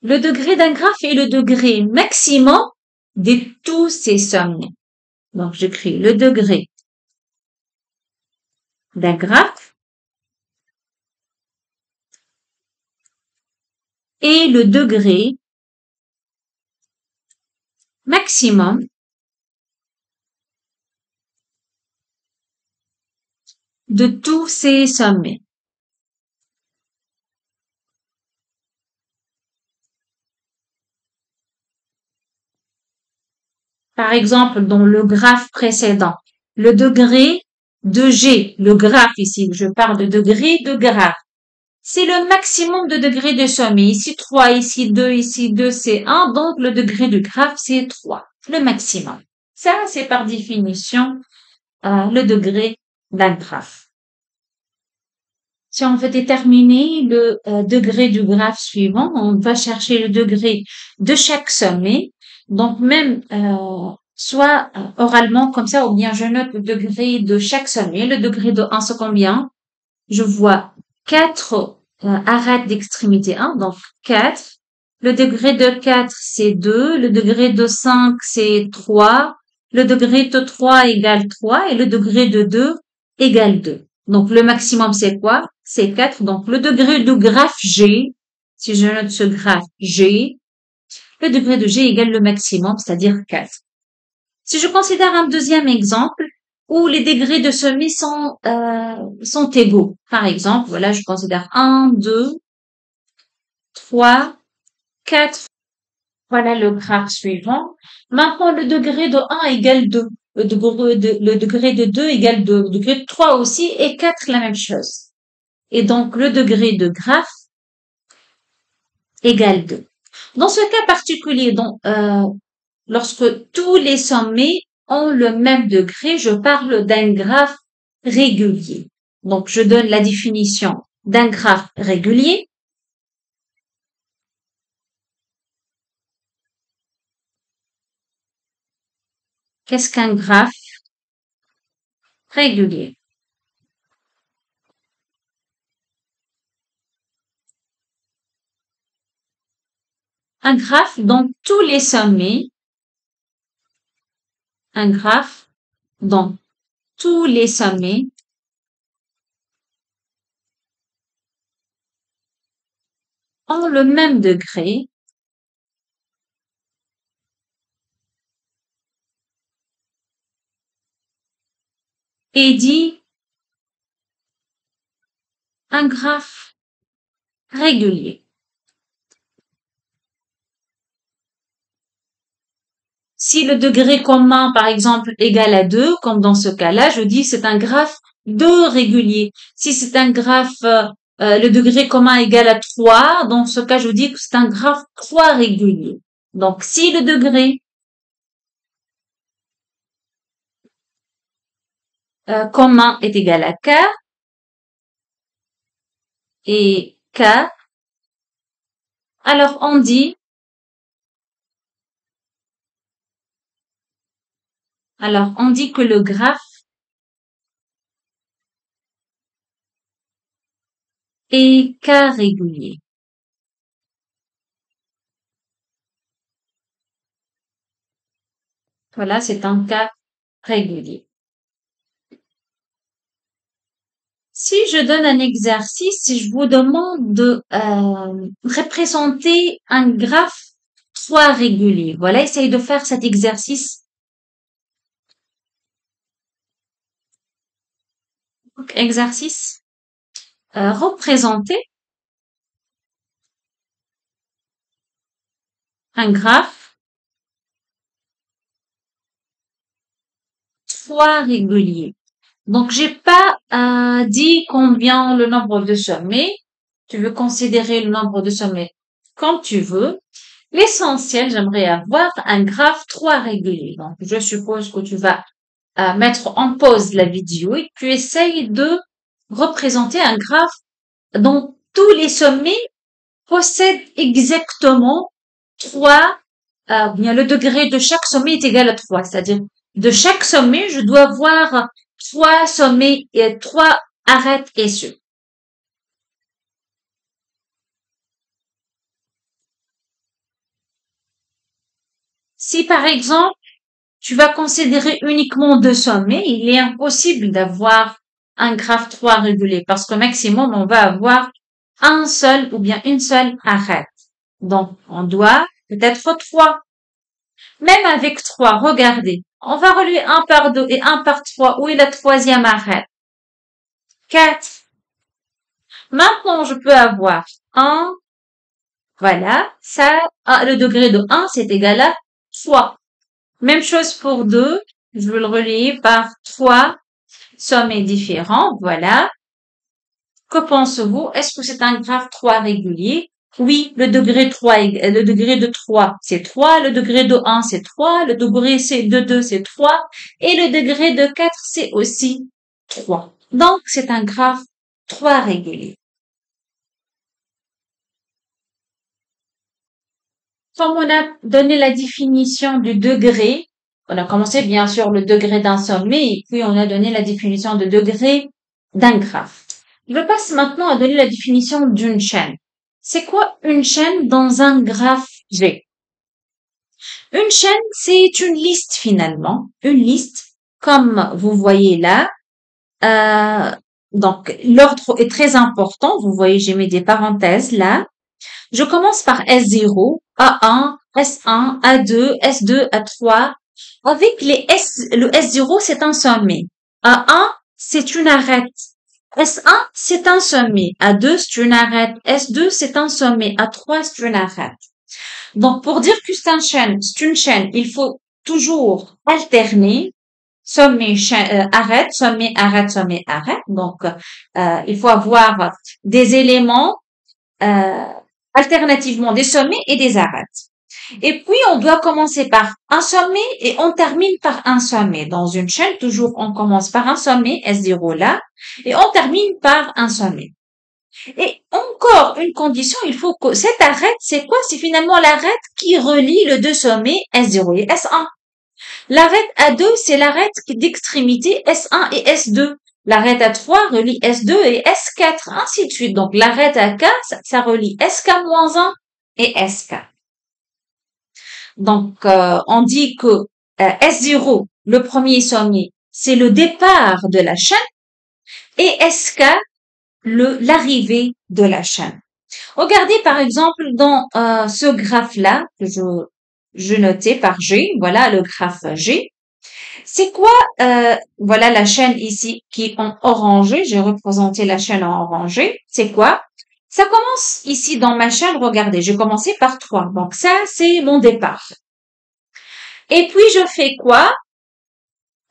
Le degré d'un graphe est le degré maximum de tous ces sommets. Donc, j'écris le degré d'un graphe et le degré maximum de tous ces sommets. Par exemple, dans le graphe précédent, le degré de G, le graphe ici, je parle de degré de graphe, c'est le maximum de degrés de sommet. Ici 3, ici 2, c'est 1, donc le degré du graphe, c'est 3, le maximum. Ça, c'est par définition le degré d'un graphe. Si on veut déterminer le degré du graphe suivant, on va chercher le degré de chaque sommet. Donc même soit oralement comme ça, ou bien je note le degré de chaque sommet. Le degré de 1, c'est combien? Je vois 4 arête d'extrémité 1, donc 4. Le degré de 4, c'est 2. Le degré de 5, c'est 3. Le degré de 3 égale 3. Et le degré de 2 égale 2. Donc, le maximum, c'est quoi? C'est 4. Donc, le degré du graphe G, si je note ce graphe G, le degré de G égale le maximum, c'est-à-dire 4. Si je considère un deuxième exemple, où les degrés de sommet sont égaux. Par exemple, voilà, je considère 1, 2, 3, 4. Voilà le graphe suivant. Maintenant, le degré de 1 égale 2. Le degré de 2 égale 2. Le degré de 3 aussi et 4 la même chose. Et donc, le degré de graphe égale 2. Dans ce cas particulier, donc, lorsque tous les sommets ont le même degré, je parle d'un graphe régulier. Donc, je donne la définition d'un graphe régulier. Qu'est-ce qu'un graphe régulier? Un graphe dont tous les sommets, un graphe dont tous les sommets ont le même degré est dit un graphe régulier. Si le degré commun, par exemple, égale à 2, comme dans ce cas-là, je dis c'est un graphe 2 régulier. Si c'est un graphe, le degré commun égale à 3, dans ce cas, je dis que c'est un graphe 3 régulier. Donc, si le degré commun est égal à k, et k, alors on dit que le graphe est k régulier. Voilà, c'est un cas régulier. Si je donne un exercice, si je vous demande de représenter un graphe 3 régulier, voilà, essayez de faire cet exercice. Donc, exercice, représenter un graphe 3 régulier. Donc, j'ai pas dit combien le nombre de sommets. Tu veux considérer le nombre de sommets comme tu veux. L'essentiel, j'aimerais avoir un graphe 3 régulier. Donc, je suppose que tu vas mettre en pause la vidéo et tu essayes de représenter un graphe dont tous les sommets possèdent exactement 3, bien le degré de chaque sommet est égal à 3. C'est-à-dire, de chaque sommet, je dois avoir 3 sommets et 3 arêtes essieux. Si par exemple, tu vas considérer uniquement 2 sommets, il est impossible d'avoir un graphe 3 régulier parce qu'au maximum, on va avoir un seul ou bien une seule arête. Donc, on doit peut-être 3. Même avec 3, regardez, on va relier 1 par 2 et 1 par 3. Où est la troisième arête? 4. Maintenant, je peux avoir 1. Voilà, ça, le degré de 1, c'est égal à 3. Même chose pour 2. Je vais le relier par 3 sommets différents. Voilà. Que pensez-vous? Est-ce que c'est un graphe 3 régulier? Oui, le degré de 3, c'est 3. Le degré de 1, c'est 3. Le degré de 2, c'est 3. Et le degré de 4, c'est aussi 3. Donc, c'est un graphe 3 régulier. Comme on a donné la définition du degré, on a commencé bien sûr le degré d'un sommet et puis on a donné la définition de degré d'un graphe. Je passe maintenant à donner la définition d'une chaîne. C'est quoi une chaîne dans un graphe G? Une chaîne, c'est une liste finalement. Une liste, comme vous voyez là. Euh, donc, l'ordre est très important. Vous voyez, j'ai mis des parenthèses là. Je commence par S0, A1, S1, A2, S2, A3. Avec le S0, c'est un sommet. A1, c'est une arête. S1, c'est un sommet. A2, c'est une arête. S2, c'est un sommet. A3, c'est une arête. Donc, pour dire que c'est une chaîne, il faut toujours alterner sommet, arête, sommet, arête, sommet, arête. Donc, il faut avoir des éléments, euh, alternativement des sommets et des arêtes. Et puis, on doit commencer par un sommet et on termine par un sommet. Dans une chaîne, toujours, on commence par un sommet, S0 là, et on termine par un sommet. Et encore une condition, il faut que cette arête, c'est quoi? C'est finalement l'arête qui relie les deux sommets S0 et S1. L'arête A2, c'est l'arête d'extrémité S1 et S2. L'arête A3 relie S2 et S4, ainsi de suite. Donc, l'arête AK, ça relie SK-1 et SK. Donc, on dit que S0, le premier sommet, c'est le départ de la chaîne et SK, l'arrivée de la chaîne. Regardez par exemple dans ce graphe-là que je notais par G, voilà le graphe G. C'est quoi, voilà la chaîne ici qui est en orangé, j'ai représenté la chaîne en orangé. C'est quoi? Ça commence ici dans ma chaîne, regardez, j'ai commencé par 3. Donc ça, c'est mon départ. Et puis je fais quoi?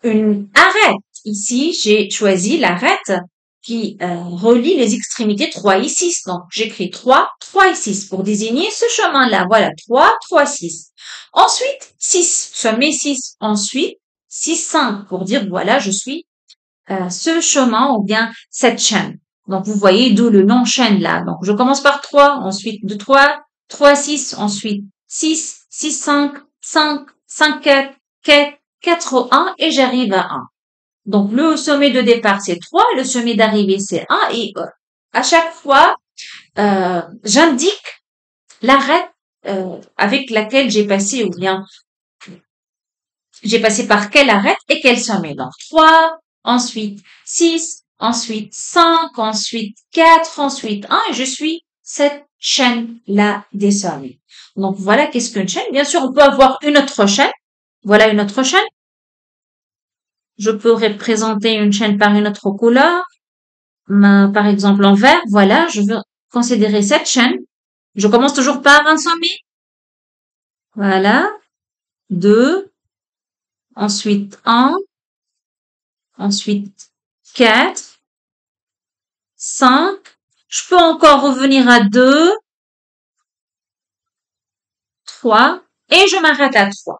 Une arête. Ici, j'ai choisi l'arête qui relie les extrémités 3 et 6. Donc, j'écris 3, 3 et 6 pour désigner ce chemin-là. Voilà, 3, 3, 6. Ensuite, 6, sommet 6. Ensuite, 6, 5 pour dire, voilà, je suis ce chemin ou bien cette chaîne. Donc, vous voyez d'où le nom chaîne là. Donc, je commence par 3, ensuite de 3, 3, 6, ensuite 6, 6, 5, 5, 5, 4, 4, 4, 1 et j'arrive à 1. Donc, le sommet de départ, c'est 3, le sommet d'arrivée, c'est 1 et à chaque fois, j'indique l'arête avec laquelle j'ai passé ou bien j'ai passé par quelle arête et quel sommet. Donc, 3, ensuite 6, ensuite 5, ensuite 4, ensuite 1 et je suis cette chaîne-là des sommets. Donc, voilà qu'est-ce qu'une chaîne. Bien sûr, on peut avoir une autre chaîne. Voilà une autre chaîne. Je peux représenter une chaîne par une autre couleur. Par exemple, en vert, voilà, je veux considérer cette chaîne. Je commence toujours par un sommet. Voilà. 2. Ensuite 1. Ensuite 4. 5. Je peux encore revenir à 2. 3. Et je m'arrête à 3.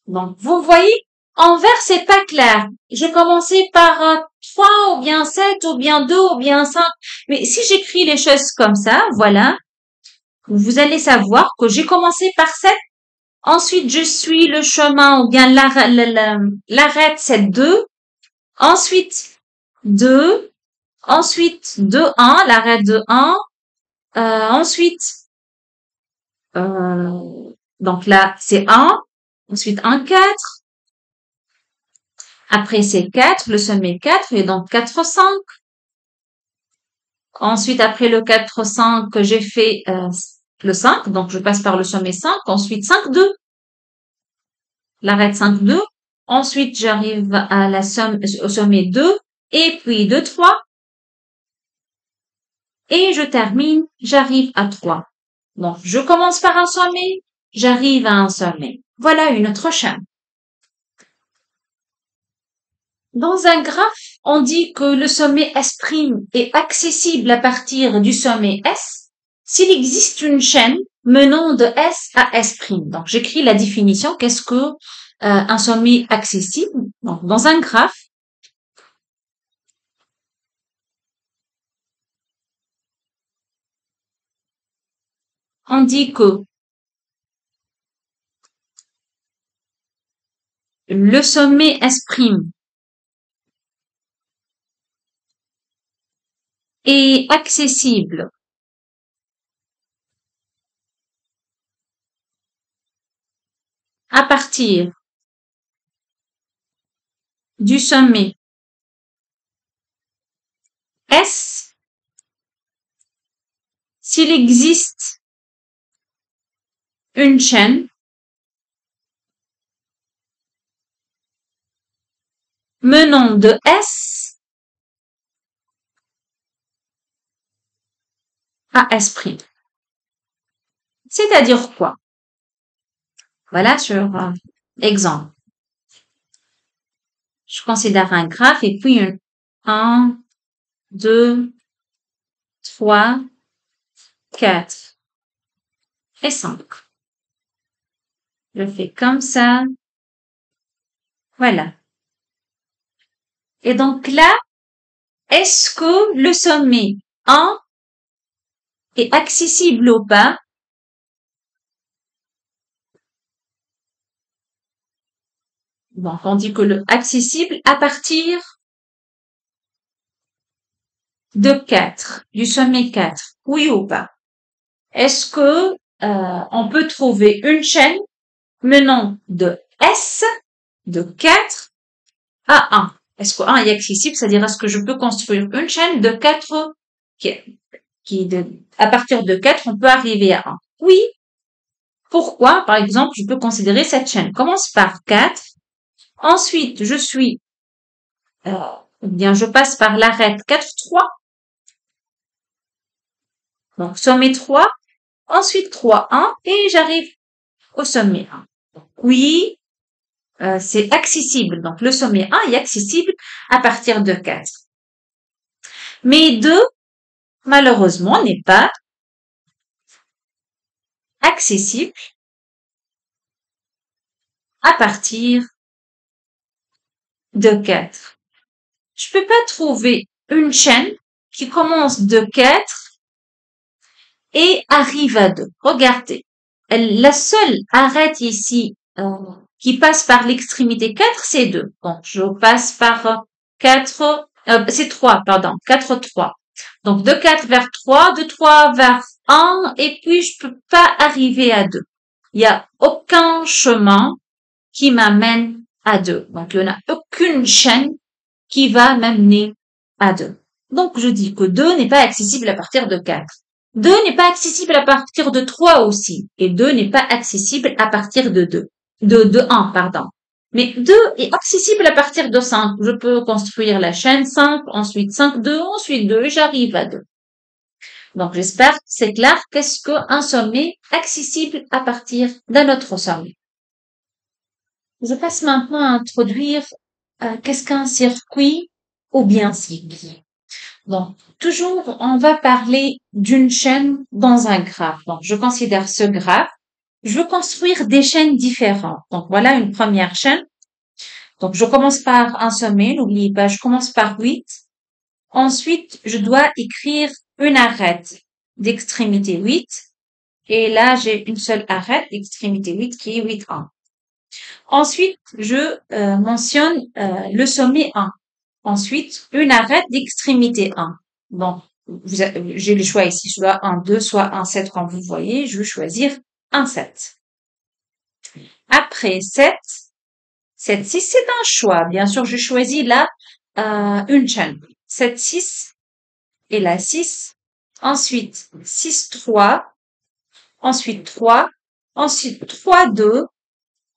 Donc, vous voyez, en vert, c'est pas clair. Je commençais par 3 ou bien 7 ou bien 2 ou bien 5. Mais si j'écris les choses comme ça, voilà, vous allez savoir que j'ai commencé par 7. Ensuite, je suis le chemin ou bien l'arête, c'est 2. Ensuite, 2. Ensuite, 2, 1, l'arête de 1. Ensuite, donc là, c'est 1. Ensuite, 1, 4. Après, c'est 4, le sommet 4, et donc 4, 5. Ensuite, après le 4, 5, j'ai fait le 5, donc je passe par le sommet 5. Ensuite, 5, 2. L'arête 5, 2. Ensuite, j'arrive à au sommet 2, et puis 2, 3. Et je termine, j'arrive à 3. Donc, je commence par un sommet, j'arrive à un sommet. Voilà une autre chaîne. Dans un graphe, on dit que le sommet S' est accessible à partir du sommet S s'il existe une chaîne menant de S à S'. Donc, j'écris la définition. Qu'est-ce que un sommet accessible? Donc, dans un graphe, on dit que le sommet S' est accessible à partir du sommet S s'il existe une chaîne menant de S à S'. C'est-à-dire quoi? Voilà sur exemple. Je considère un graphe et puis 1, 2, 3, 4 et 5. Je fais comme ça. Voilà. Et donc là, est-ce que le sommet 1 est accessible ou pas? Donc, on dit que le accessible à partir de 4, du sommet 4, oui ou pas? Est-ce que on peut trouver une chaîne menant de S, de 4 à 1? Est-ce que 1 est accessible? C'est-à-dire, est-ce que je peux construire une chaîne de 4 à partir de 4, on peut arriver à 1? Oui. Pourquoi? Par exemple, je peux considérer cette chaîne. Commence par 4. Ensuite, je passe par l'arête 4, 3. Donc, sommet 3. Ensuite, 3, 1. Et j'arrive au sommet 1. Oui, c'est accessible. Donc, le sommet 1 est accessible à partir de 4. Mais 2, malheureusement, n'est pas accessible à partir de 4. Je peux pas trouver une chaîne qui commence de 4 et arrive à 2. Regardez, la seule arête ici qui passe par l'extrémité 4, c'est 2. Donc, je passe par 4, c'est 3, pardon, 4, 3. Donc, de 4 vers 3, de 3 vers 1, et puis je peux pas arriver à 2. Il n'y a aucun chemin qui m'amène à 2. Donc, il n'y en a aucune chaîne qui va m'amener à 2. Donc, je dis que 2 n'est pas accessible à partir de 4. 2 n'est pas accessible à partir de 3 aussi. Et 2 n'est pas accessible à partir de 2. De 1, pardon. Mais 2 est accessible à partir de 5. Je peux construire la chaîne 5, ensuite 5, 2, ensuite 2, et j'arrive à 2. Donc, j'espère que c'est clair. Qu'est-ce qu'un sommet accessible à partir d'un autre sommet? Je passe maintenant à introduire qu'est-ce qu'un circuit ou bien cycle. Donc, toujours, on va parler d'une chaîne dans un graphe. Donc, je considère ce graphe. Je veux construire des chaînes différentes. Donc, voilà une première chaîne. Donc, je commence par un sommet. N'oubliez pas, je commence par 8. Ensuite, je dois écrire une arête d'extrémité 8. Et là, j'ai une seule arête d'extrémité 8 qui est 8, 1. Ensuite, je mentionne le sommet 1. Ensuite, une arête d'extrémité 1. Bon, j'ai le choix ici, soit 1, 2, soit 1, 7, comme vous voyez. Je vais choisir 1, 7. Après 7, 7, 6, c'est un choix. Bien sûr, je choisis là une chaîne. 7, 6 et là 6. Ensuite, 6, 3. Ensuite, 3. Ensuite, 3, 2.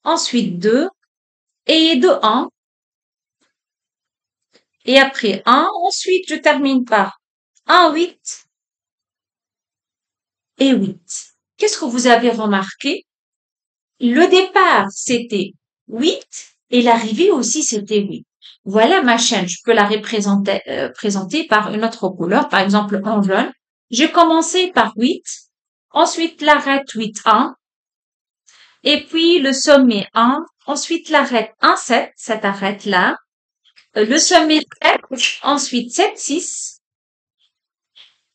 Ensuite, 2. Et 2, 1. Et après 1, ensuite, je termine par 1, 8 et 8. Qu'est-ce que vous avez remarqué? Le départ, c'était 8 et l'arrivée aussi, c'était 8. Voilà ma chaîne. Je peux la présenter par une autre couleur, par exemple en jaune. J'ai commencé par 8, ensuite l'arête 8, 1, et puis le sommet 1, ensuite l'arête 1, 7, cette arête-là, le sommet 7, ensuite 7, 6,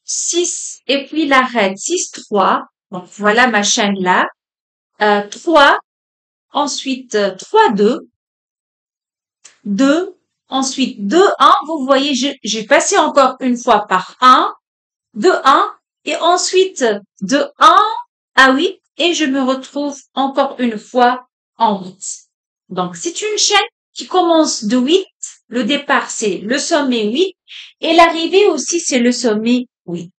6, et puis l'arête 6, 3. Donc, voilà ma chaîne là. 3, ensuite 3, 2, 2, Ensuite, de 1, vous voyez, j'ai passé encore une fois par 1, de 1, et ensuite de 1 à 8, et je me retrouve encore une fois en 8. Donc, c'est une chaîne qui commence de 8. Le départ, c'est le sommet 8, et l'arrivée aussi, c'est le sommet 8.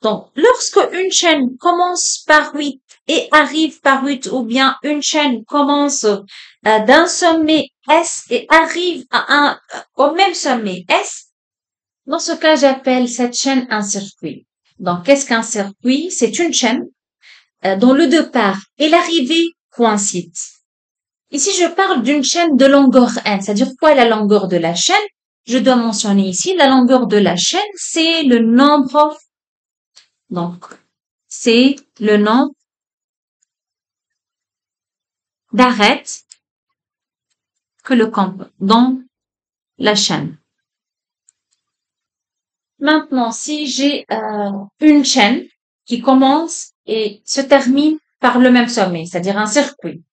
Donc, lorsque une chaîne commence par 8 et arrive par 8, ou bien une chaîne commence d'un sommet S et arrive au même sommet S, dans ce cas, j'appelle cette chaîne un circuit. Donc, qu'est-ce qu'un circuit? C'est une chaîne dont le départ et l'arrivée coïncident. Ici, je parle d'une chaîne de longueur n, c'est-à-dire quoi la longueur de la chaîne? Je dois mentionner ici, la longueur de la chaîne, c'est le nombre, donc, c'est le nombre d'arêtes que le compte dans la chaîne. Maintenant, si j'ai une chaîne qui commence et se termine par le même sommet, c'est-à-dire un circuit,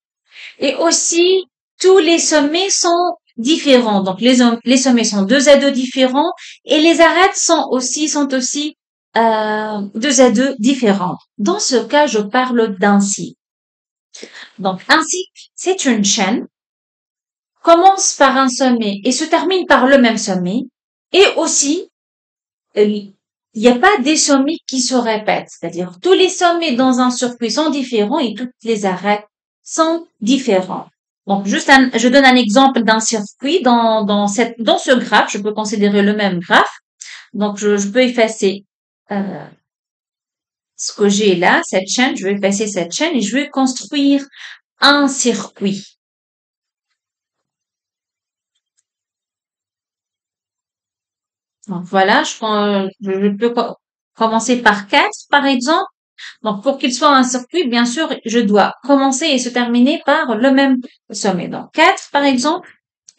et aussi tous les sommets sont différents, donc les sommets sont 2 à 2 différents et les arêtes sont aussi 2 à 2 différentes. Dans ce cas, je parle d'un cycle. Donc un cycle, c'est une chaîne commence par un sommet et se termine par le même sommet, et aussi il n'y a pas des sommets qui se répètent, c'est-à-dire tous les sommets dans un circuit sont différents et toutes les arêtes sont différentes. Donc, je donne un exemple d'un circuit dans ce graphe. Je peux considérer le même graphe. Donc, je peux effacer ce que j'ai là, cette chaîne. Je vais effacer cette chaîne et je vais construire un circuit. Donc, voilà, je peux commencer par 4, par exemple. Donc, pour qu'il soit un circuit, bien sûr, je dois commencer et se terminer par le même sommet. Donc, 4, par exemple,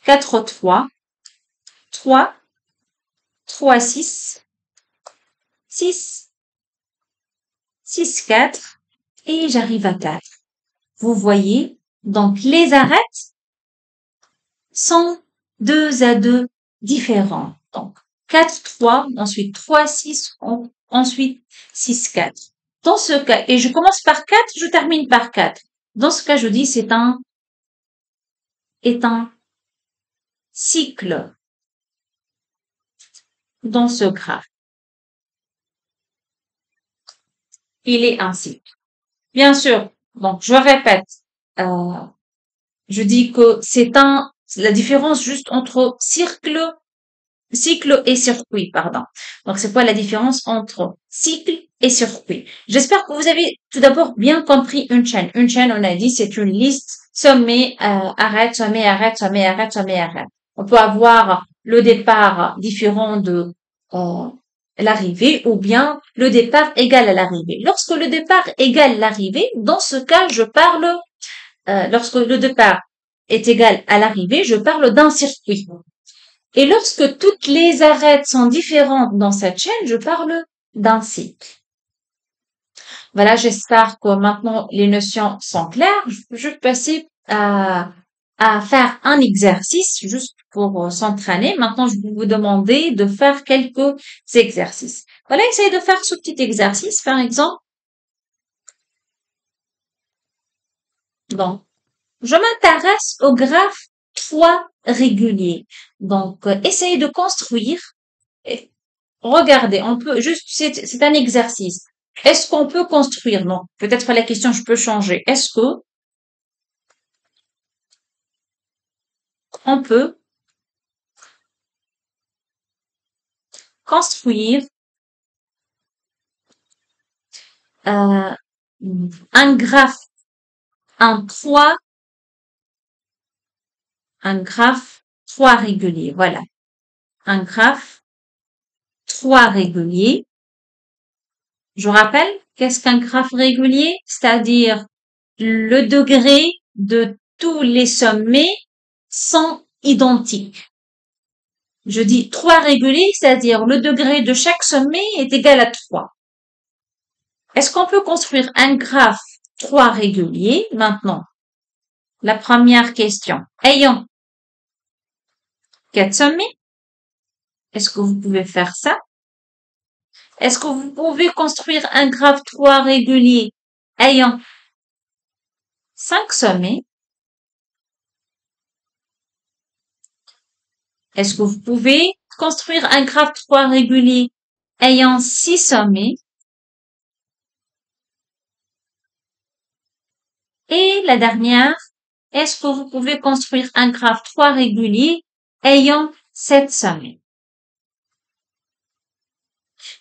4, 3, 3, 3, 6, 6, 6, 4, et j'arrive à 4. Vous voyez, donc les arêtes sont 2 à 2 différents. Donc, 4, 3, ensuite 3, 6, ensuite 6, 4. Dans ce cas, et je commence par 4, je termine par 4. Dans ce cas, je dis c'est un cycle dans ce graphe. Il est un cycle. Bien sûr, donc je répète, je dis que la différence juste entre cycle et circuit, pardon. Donc, c'est quoi la différence entre cycle et circuit? J'espère que vous avez tout d'abord bien compris une chaîne. Une chaîne, on a dit, c'est une liste sommet, arrête, sommet, arrête, sommet, arrête, sommet, arrête. On peut avoir le départ différent de l'arrivée ou bien le départ égal à l'arrivée. Lorsque le départ égale l'arrivée, dans ce cas, lorsque le départ est égal à l'arrivée, je parle d'un circuit. Et lorsque toutes les arêtes sont différentes dans cette chaîne, je parle d'un cycle. Voilà, j'espère que maintenant les notions sont claires. Je vais passer à faire un exercice juste pour s'entraîner. Maintenant, je vais vous demander de faire quelques exercices. Voilà, essayez de faire ce petit exercice, par exemple. Donc, je m'intéresse au graphe 3 régulier. Donc, essayez de construire. Regardez, on peut juste, c'est un exercice. Est-ce qu'on peut construire? Non. Peut-être la question, je peux changer. Est-ce que on peut construire un graphe, un graphe 3 régulier. Voilà. Un graphe 3 régulier. Je rappelle, qu'est-ce qu'un graphe régulier? C'est-à-dire le degré de tous les sommets sont identiques. Je dis 3 réguliers, c'est-à-dire le degré de chaque sommet est égal à 3. Est-ce qu'on peut construire un graphe 3 régulier maintenant? La première question. Ayons 4 sommets. Est-ce que vous pouvez faire ça? Est-ce que vous pouvez construire un graphe 3 régulier ayant 5 sommets? Est-ce que vous pouvez construire un graphe 3 régulier ayant 6 sommets? Et la dernière, est-ce que vous pouvez construire un graphe 3 régulier ayant 7 sommets?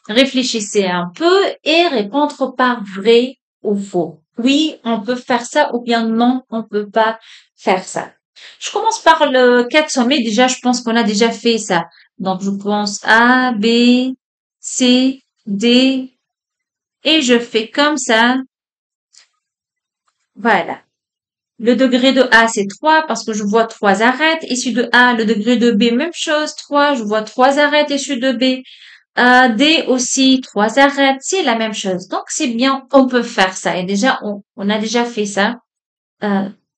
Réfléchissez un peu et répondre par vrai ou faux. Oui, on peut faire ça ou bien non, on peut pas faire ça. Je commence par le 4 sommets. Déjà, je pense qu'on a déjà fait ça. Donc, je pense A, B, C, D et je fais comme ça. Voilà. Le degré de A, c'est 3 parce que je vois 3 arêtes issues de A. Le degré de B, même chose, 3. Je vois 3 arêtes issues de B. D aussi, 3 arêtes, c'est la même chose. Donc, c'est bien, on peut faire ça. Et déjà, on a déjà fait ça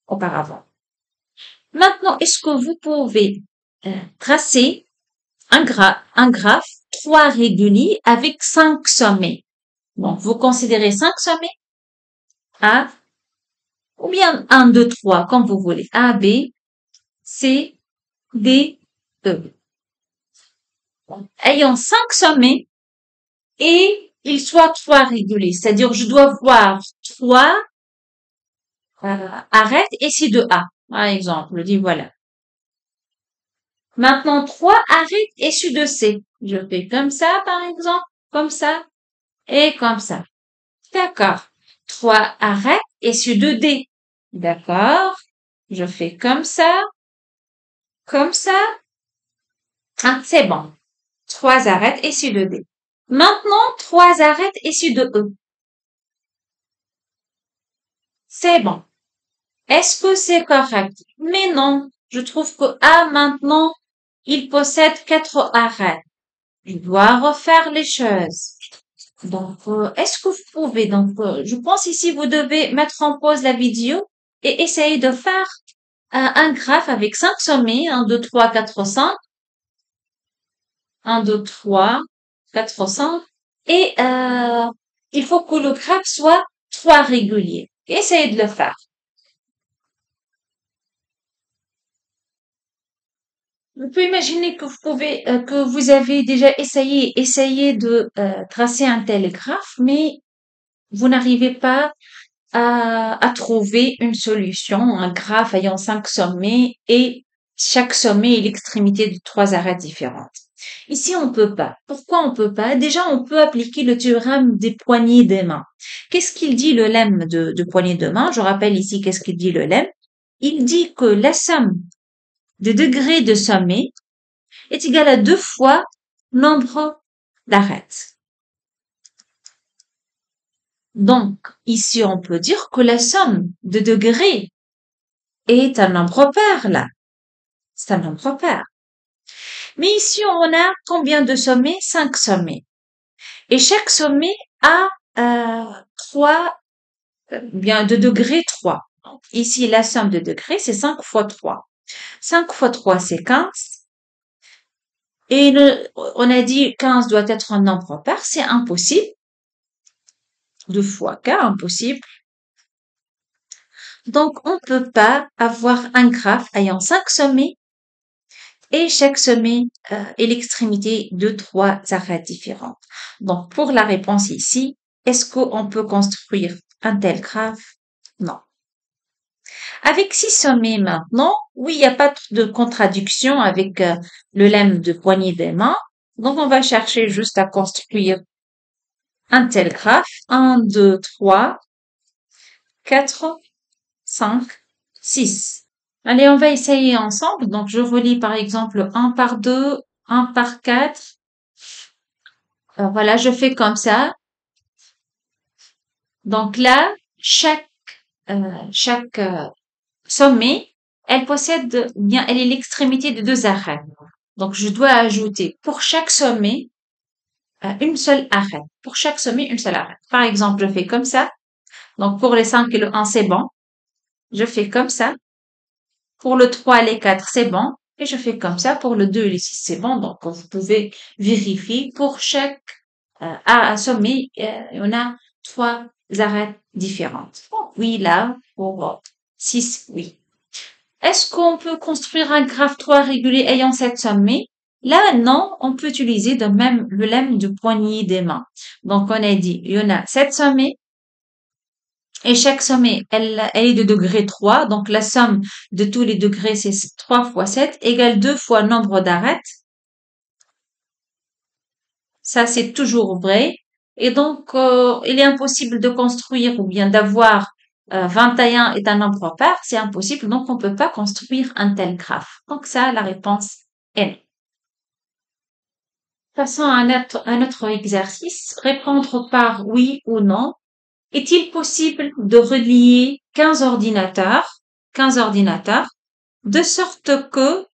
auparavant. Maintenant, est-ce que vous pouvez tracer un graphe 3 réguliers avec 5 sommets? Donc, vous considérez 5 sommets A, ou bien 1, 2, 3, comme vous voulez. A, B, C, D, E. Ayant 5 sommets et ils soient 3 réguliers. C'est-à-dire, je dois voir 3 arêtes ici de A, par exemple. Je dis voilà. Maintenant, 3 arêtes issues de C. Je fais comme ça, par exemple, comme ça et comme ça. D'accord. 3 arêtes issues de D. D'accord. Je fais comme ça, comme ça. Ah, c'est bon. 3 arêtes issues de D. Maintenant, 3 arêtes issues de E. C'est bon. Est-ce que c'est correct? Mais non. Je trouve que A maintenant, il possède 4 arêtes. Je dois refaire les choses. Donc, est-ce que vous pouvez, donc, je pense ici, vous devez mettre en pause la vidéo et essayer de faire un graphe avec 5 sommets, 1, 2, 3, 4, 5, 1, 2, 3, 4, 5, et il faut que le graphe soit 3 régulier. Essayez de le faire. On peut imaginer que vous pouvez, que vous avez déjà essayé de tracer un tel graphe, mais vous n'arrivez pas à trouver une solution, un graphe ayant 5 sommets et chaque sommet est l'extrémité de 3 arêtes différentes. Ici, on peut pas. Pourquoi on peut pas? Déjà, on peut appliquer le théorème des poignées des mains. Qu'est-ce qu'il dit le lemme de poignée de main? Je rappelle ici qu'est-ce qu'il dit le lemme. Il dit que la somme des degrés de sommet est égale à 2 fois nombre d'arêtes. Donc, ici, on peut dire que la somme de degrés est un nombre pair, là. C'est un nombre pair. Mais ici, on a combien de sommets? 5 sommets. Et chaque sommet a 3, bien, de degrés 3. Donc, ici, la somme de degrés, c'est 5 fois 3. 5 fois 3, c'est 15. Et on a dit 15 doit être un nombre pair, c'est impossible. 2 fois k, impossible. Donc, on ne peut pas avoir un graphe ayant 5 sommets et chaque sommet est l'extrémité de 3 arêtes différentes. Donc, pour la réponse ici, est-ce qu'on peut construire un tel graphe? Non. Avec 6 sommets maintenant, oui, il n'y a pas de contradiction avec le lemme de poignée des mains. Donc, on va chercher juste à construire un tel graphe. 1, 2, 3, 4, 5, 6. Allez, on va essayer ensemble. Donc, je relis par exemple 1 par 2, 1 par 4. Voilà, je fais comme ça. Donc là, chaque sommet, elle possède bien, elle est l'extrémité de 2 arêtes. Donc, je dois ajouter pour chaque sommet une seule arête. Pour chaque sommet, une seule arête. Par exemple, je fais comme ça. Donc, pour les 5 et le 1, c'est bon. Je fais comme ça. Pour le 3 et les 4, c'est bon. Et je fais comme ça pour le 2 et le 6, c'est bon. Donc, vous pouvez vérifier pour chaque sommet, on a 3 arêtes différentes. Bon, oui, là, pour 6, oui. Est-ce qu'on peut construire un graphe 3 régulier ayant 7 sommets? Là, non, on peut utiliser de même le lemme de poignée des mains. Donc, on a dit, il y en a 7 sommets, et chaque sommet, elle est de degré 3. Donc, la somme de tous les degrés, c'est 3 fois 7, égale 2 fois nombre d'arêtes. Ça, c'est toujours vrai. Et donc, il est impossible de construire ou bien d'avoir 21 est un nombre pair. C'est impossible. Donc, on ne peut pas construire un tel graphe. Donc, ça, la réponse est non. Passons à un autre exercice. Répondre par oui ou non. Est-il possible de relier 15 ordinateurs, de sorte que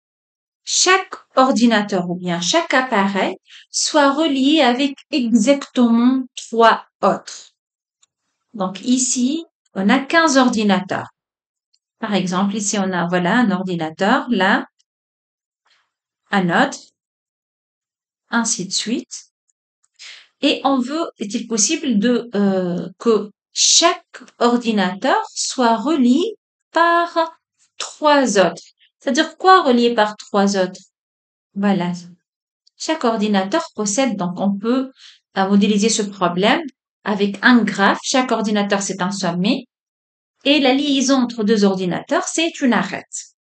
chaque ordinateur ou bien chaque appareil soit relié avec exactement 3 autres? Donc ici, on a 15 ordinateurs. Par exemple, ici on a voilà un ordinateur, là, un autre, ainsi de suite. Et on veut, est-il possible de que chaque ordinateur soit relié par 3 autres? C'est-à-dire quoi relié par 3 autres? Voilà. Chaque ordinateur possède, donc on peut modéliser ce problème avec un graphe. Chaque ordinateur, c'est un sommet. Et la liaison entre 2 ordinateurs, c'est une arête.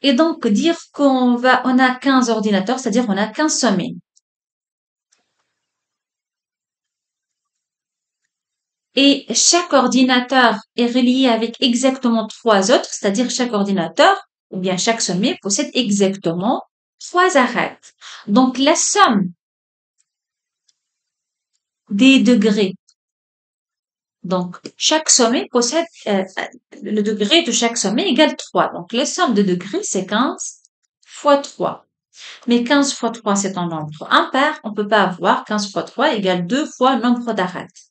Et donc, dire on a 15 ordinateurs, c'est-à-dire on a 15 sommets. Et chaque ordinateur est relié avec exactement 3 autres, c'est-à-dire chaque ordinateur, ou bien chaque sommet, possède exactement 3 arêtes. Donc, la somme des degrés. Donc, chaque sommet possède, le degré de chaque sommet égale 3. Donc, la somme de degrés, c'est 15 fois 3. Mais 15 fois 3, c'est un nombre impair. On ne peut pas avoir 15 fois 3 égale 2 fois le nombre d'arêtes.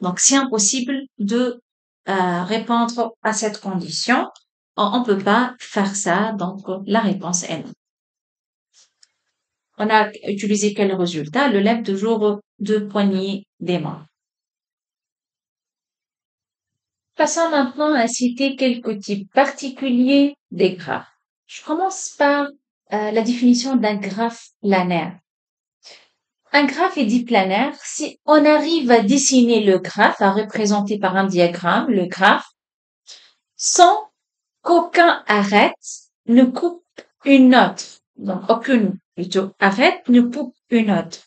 Donc, c'est impossible de répondre à cette condition. On ne peut pas faire ça. Donc, la réponse est non. On a utilisé quel résultat? Le lemme toujours de poignée des mains. Passons maintenant à citer quelques types particuliers des graphes. Je commence par la définition d'un graphe planaire. Un graphe est dit planaire si on arrive à dessiner le graphe, à représenter par un diagramme le graphe, sans qu'aucun arête ne coupe une autre. Donc, aucune, plutôt, arête ne coupe une autre.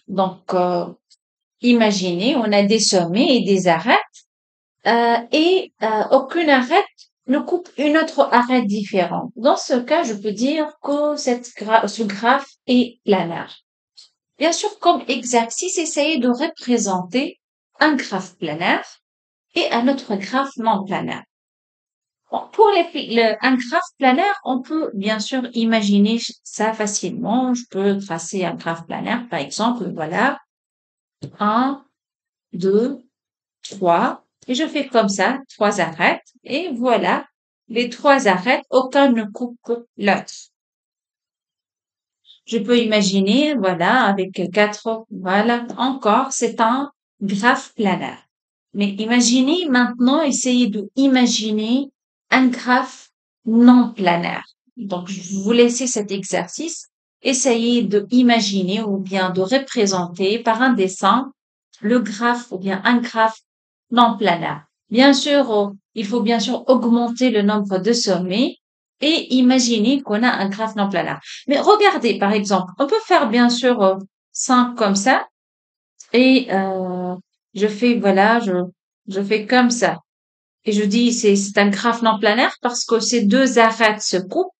Donc, imaginez, on a des sommets et des arêtes, aucune arête ne coupe une autre arête différente. Dans ce cas, je peux dire que ce graphe est planaire. Bien sûr, comme exercice, essayez de représenter un graphe planaire et un autre graphe non planaire. Bon, pour un graphe planaire, on peut bien sûr imaginer ça facilement. Je peux tracer un graphe planaire, par exemple, voilà, 1, 2, 3, et je fais comme ça, 3 arêtes, et voilà, les 3 arêtes, aucun ne coupe l'autre. Je peux imaginer, voilà, avec 4, voilà, encore, c'est un graphe planaire. Mais imaginez maintenant, essayez de imaginer un graphe non planaire. Donc, je vais vous laisser cet exercice. Essayez de imaginer ou bien de représenter par un dessin le graphe ou bien un graphe non planaire. Bien sûr, il faut bien sûr augmenter le nombre de sommets et imaginer qu'on a un graphe non planaire. Mais regardez, par exemple, on peut faire bien sûr 5 comme ça et je fais, voilà, je fais comme ça. Et je dis, c'est un graphe non planaire parce que ces 2 arêtes se coupent.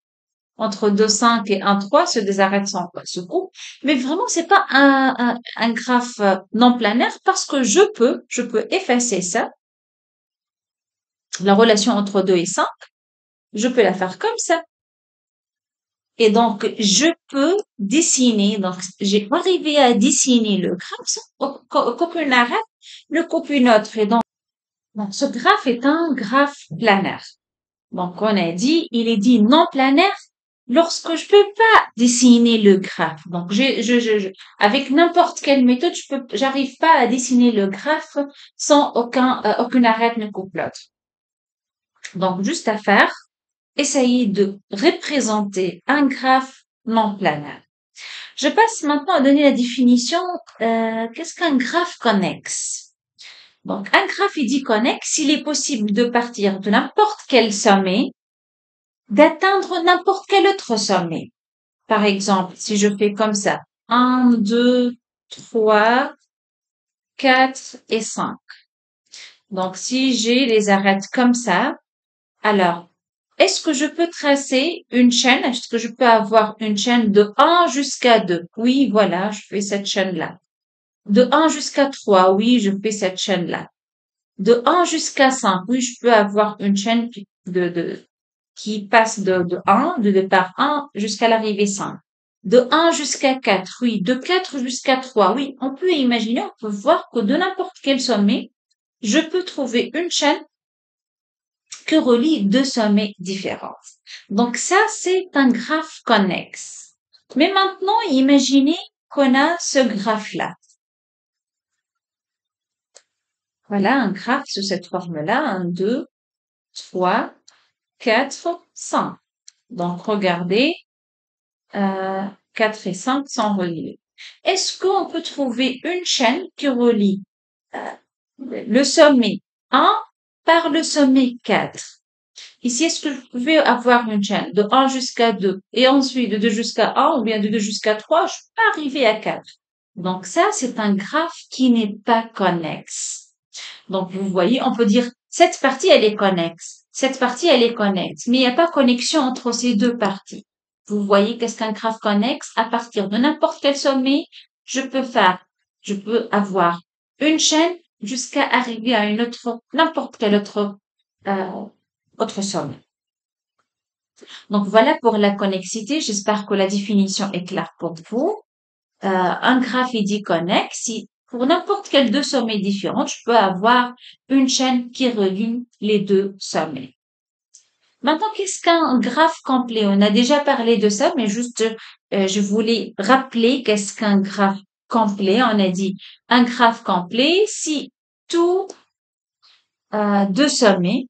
Entre 2, 5 et 1, 3, ces 2 arêtes se coupent. Mais vraiment, c'est pas un graphe non planaire parce que je peux effacer ça. La relation entre 2 et 5, je peux la faire comme ça. Et donc, je peux dessiner, donc j'ai arrivé à dessiner le graphe sans qu'aucune arête ne coupe une autre. Et donc, ce graphe est un graphe planaire. Donc, on a dit, il est dit non planaire lorsque je peux pas dessiner le graphe. Donc, avec n'importe quelle méthode, j'arrive pas à dessiner le graphe sans aucune arête ne coupe l'autre. Donc, juste à faire, essayer de représenter un graphe non planaire. Je passe maintenant à donner la définition, qu'est-ce qu'un graphe connexe? Donc, un graphe, il dit connexe, il est possible de partir de n'importe quel sommet, d'atteindre n'importe quel autre sommet. Par exemple, si je fais comme ça, 1, 2, 3, 4 et 5. Donc, si j'ai les arêtes comme ça, alors, est-ce que je peux tracer une chaîne? Est-ce que je peux avoir une chaîne de 1 jusqu'à 2? Oui, voilà, je fais cette chaîne-là. De 1 jusqu'à 3, oui, je fais cette chaîne-là. De 1 jusqu'à 5, oui, je peux avoir une chaîne qui passe de 1, de départ 1 jusqu'à l'arrivée 5. De 1 jusqu'à 4, oui. De 4 jusqu'à 3, oui. On peut imaginer, on peut voir que de n'importe quel sommet, je peux trouver une chaîne que relie deux sommets différents. Donc ça, c'est un graphe connexe. Mais maintenant, imaginez qu'on a ce graphe-là. Voilà un graphe sous cette forme-là. 1, 2, 3, 4, 5. Donc, regardez, 4 et 5 sont reliés. Est-ce qu'on peut trouver une chaîne qui relie le sommet 1 par le sommet 4? Ici, est-ce que vous pouvez avoir une chaîne de 1 jusqu'à 2 et ensuite de 2 jusqu'à 1 ou bien de 2 jusqu'à 3, je peux arriver à 4. Donc ça, c'est un graphe qui n'est pas connexe. Donc vous voyez, on peut dire cette partie, elle est connexe. Cette partie, elle est connexe. Mais il n'y a pas connexion entre ces deux parties. Vous voyez qu'est-ce qu'un graphe connexe? À partir de n'importe quel sommet, je peux avoir une chaîne jusqu'à arriver à une autre, n'importe quel autre sommet. Donc voilà pour la connexité. J'espère que la définition est claire pour vous. Un graphe est dit connexe si pour n'importe quel deux sommets différents, je peux avoir une chaîne qui relie les deux sommets. Maintenant, qu'est-ce qu'un graphe complet? On a déjà parlé de ça, mais juste, je voulais rappeler qu'est-ce qu'un graphe complet. On a dit un graphe complet si tous deux sommets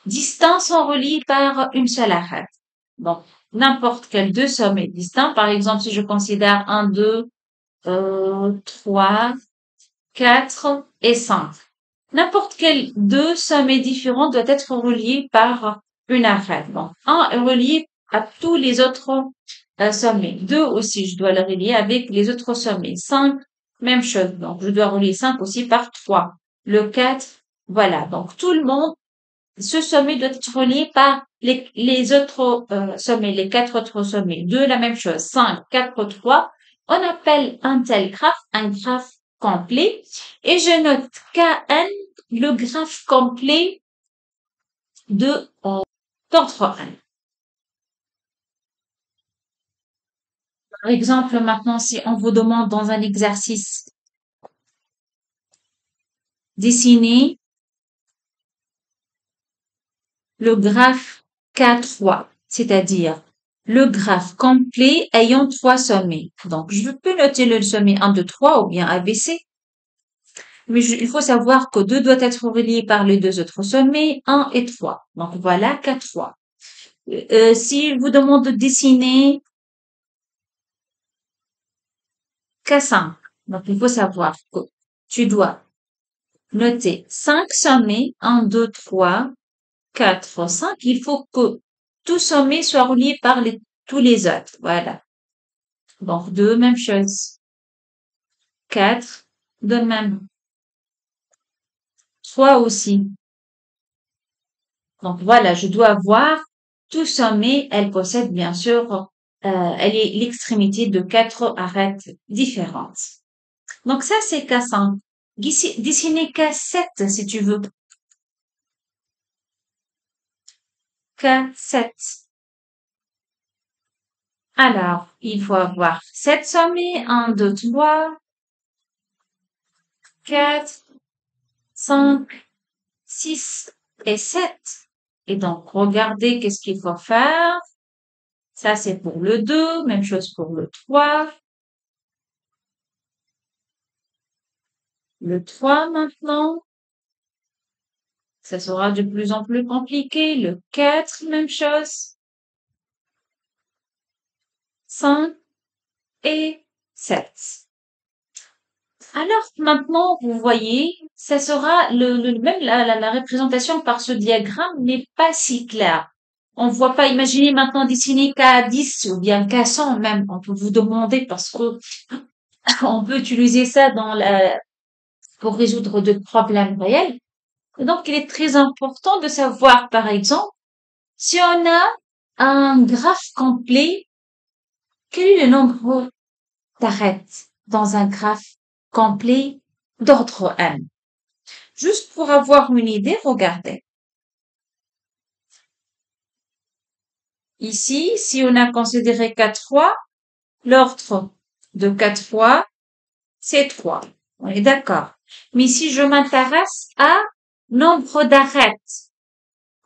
distincts sont reliés par une seule arête. Donc, n'importe quel deux sommets distincts. Par exemple, si je considère 1, 2, 3, 4 et 5. N'importe quel deux sommets différents doit être relié par une arête. Donc, 1 est relié à tous les autres sommets. 2 aussi, je dois le relier avec les autres sommets. 5, même chose. Donc, je dois relier 5 aussi par 3. Le 4, voilà. Donc, tout le monde, ce sommet doit être relié par les autres sommets, les 4 autres sommets. 2, la même chose. 5, 4, 3. On appelle un tel graphe un graphe complet. Et je note Kn, le graphe complet de d'ordre n. Par exemple, maintenant, si on vous demande dans un exercice dessiner le graphe K3, c'est-à-dire le graphe complet ayant trois sommets. Donc, je peux noter le sommet 1, 2, 3 ou bien ABC. Mais il faut savoir que 2 doit être relié par les deux autres sommets, 1 et 3. Donc, voilà K3. Si je vous demande de dessiner K5, donc il faut savoir que tu dois noter 5 sommets, 1, 2, 3, 4, 5. Il faut que tout sommet soit relié par tous les autres. Voilà. Donc, 2, même chose. 4, de même. 3 aussi. Donc, voilà, je dois avoir tout sommet. Elle possède, bien sûr, elle est l'extrémité de 4 arêtes différentes. Donc, ça, c'est K5. Dessiner K7, si tu veux. K7. Alors, il faut avoir 7 sommets, 1, 2, 3, 4, 5, 6 et 7. Et donc, regardez qu'est-ce qu'il faut faire. Ça, c'est pour le 2, même chose pour le 3. Le 3 maintenant. Ça sera de plus en plus compliqué. Le 4, même chose. 5 et 7. Alors maintenant, vous voyez, ça sera même la représentation par ce diagramme n'est pas si claire. On ne voit pas, imaginez maintenant dessiner qu'à 10 ou bien qu'à 100 même. On peut vous demander parce que on peut utiliser ça pour résoudre de problèmes réels. Et donc, il est très important de savoir, par exemple, si on a un graphe complet, quel est le nombre d'arêtes dans un graphe complet d'ordre n? Juste pour avoir une idée, regardez. Ici, si on a considéré 4 fois, l'ordre de 4 fois, c'est 3. On est d'accord. Mais si je m'intéresse à nombre d'arêtes,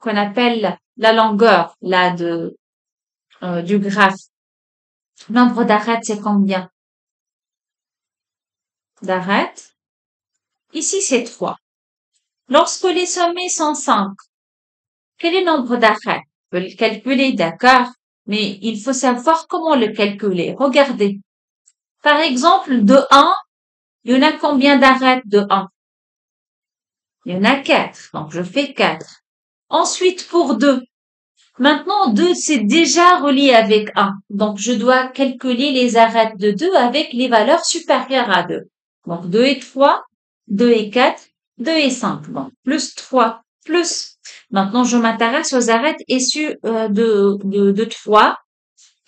qu'on appelle la longueur, là, du graphe. Nombre d'arêtes, c'est combien? D'arêtes. Ici, c'est 3. Lorsque les sommets sont 5, quel est le nombre d'arêtes? On peut le calculer, d'accord, mais il faut savoir comment le calculer. Regardez. Par exemple, de 1, il y en a combien d'arêtes de 1? Il y en a 4, donc je fais 4. Ensuite, pour 2. Maintenant, 2, c'est déjà relié avec 1. Donc, je dois calculer les arêtes de 2 avec les valeurs supérieures à 2. Donc, 2 et 3, 2 et 4, 2 et 5. Donc, plus 3, plus. Maintenant, je m'intéresse aux arêtes issues de 3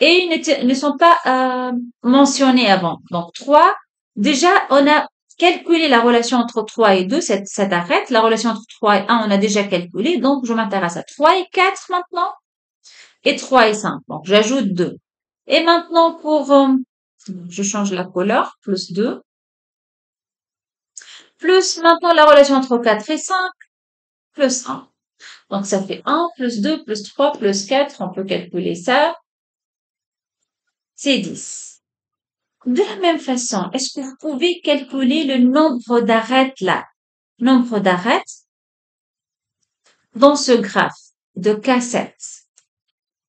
et ils ne sont pas mentionnés avant. Donc, 3, déjà, on a calculé la relation entre 3 et 2, cette arête. La relation entre 3 et 1, on a déjà calculé. Donc, je m'intéresse à 3 et 4 maintenant et 3 et 5. Donc, j'ajoute 2. Et maintenant, je change la couleur, plus 2. Plus maintenant la relation entre 4 et 5, plus 1. Donc, ça fait 1, plus 2, plus 3, plus 4. On peut calculer ça. C'est 10. De la même façon, est-ce que vous pouvez calculer le nombre d'arêtes là? Nombre d'arêtes dans ce graphe de K7.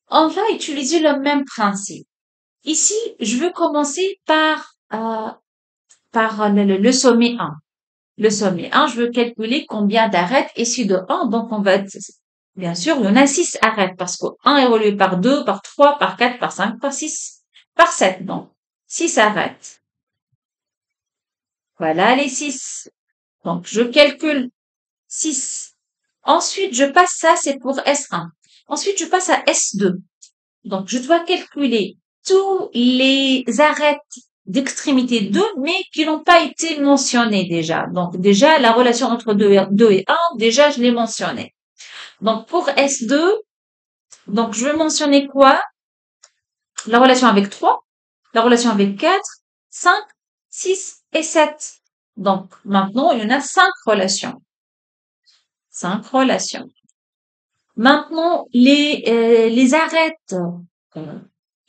On va utiliser le même principe. Ici, je veux commencer par le sommet 1. Le sommet 1, je veux calculer combien d'arêtes issues de 1. Donc, bien sûr, il y en a 6 arêtes parce que 1 est relié par 2, par 3, par 4, par 5, par 6, par 7. Donc, 6 arêtes. Voilà les 6. Donc, je calcule 6. Ensuite, je passe ça, c'est pour S1. Ensuite, je passe à S2. Donc, je dois calculer tous les arêtes d'extrémité 2, mais qui n'ont pas été mentionnées déjà. Donc, déjà, la relation entre 2 et 1, déjà, je l'ai mentionné. Donc, pour S2, donc, je vais mentionner quoi? La relation avec 3, la relation avec 4, 5, 6 et 7. Donc, maintenant, il y en a 5 relations. 5 relations. Maintenant, les arêtes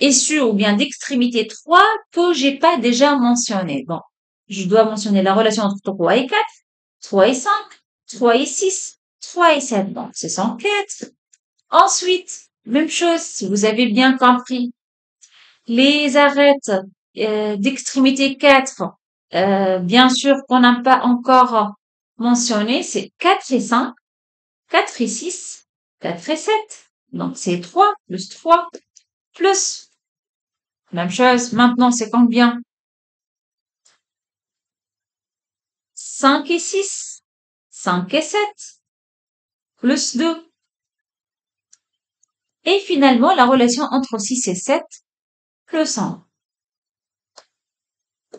issues ou bien d'extrémité 3 que j'ai pas déjà mentionné. Donc, je dois mentionner la relation entre 3 et 4, 3 et 5, 3 et 6, 3 et 7. Donc, ce sont 4. Ensuite, même chose, si vous avez bien compris, les arêtes d'extrémité 4, bien sûr qu'on n'a pas encore mentionné, c'est 4 et 5, 4 et 6, 4 et 7. Donc, c'est 3 plus 3 plus. Même chose. Maintenant, c'est combien? 5 et 6. 5 et 7. Plus 2. Et finalement, la relation entre 6 et 7, plus 1.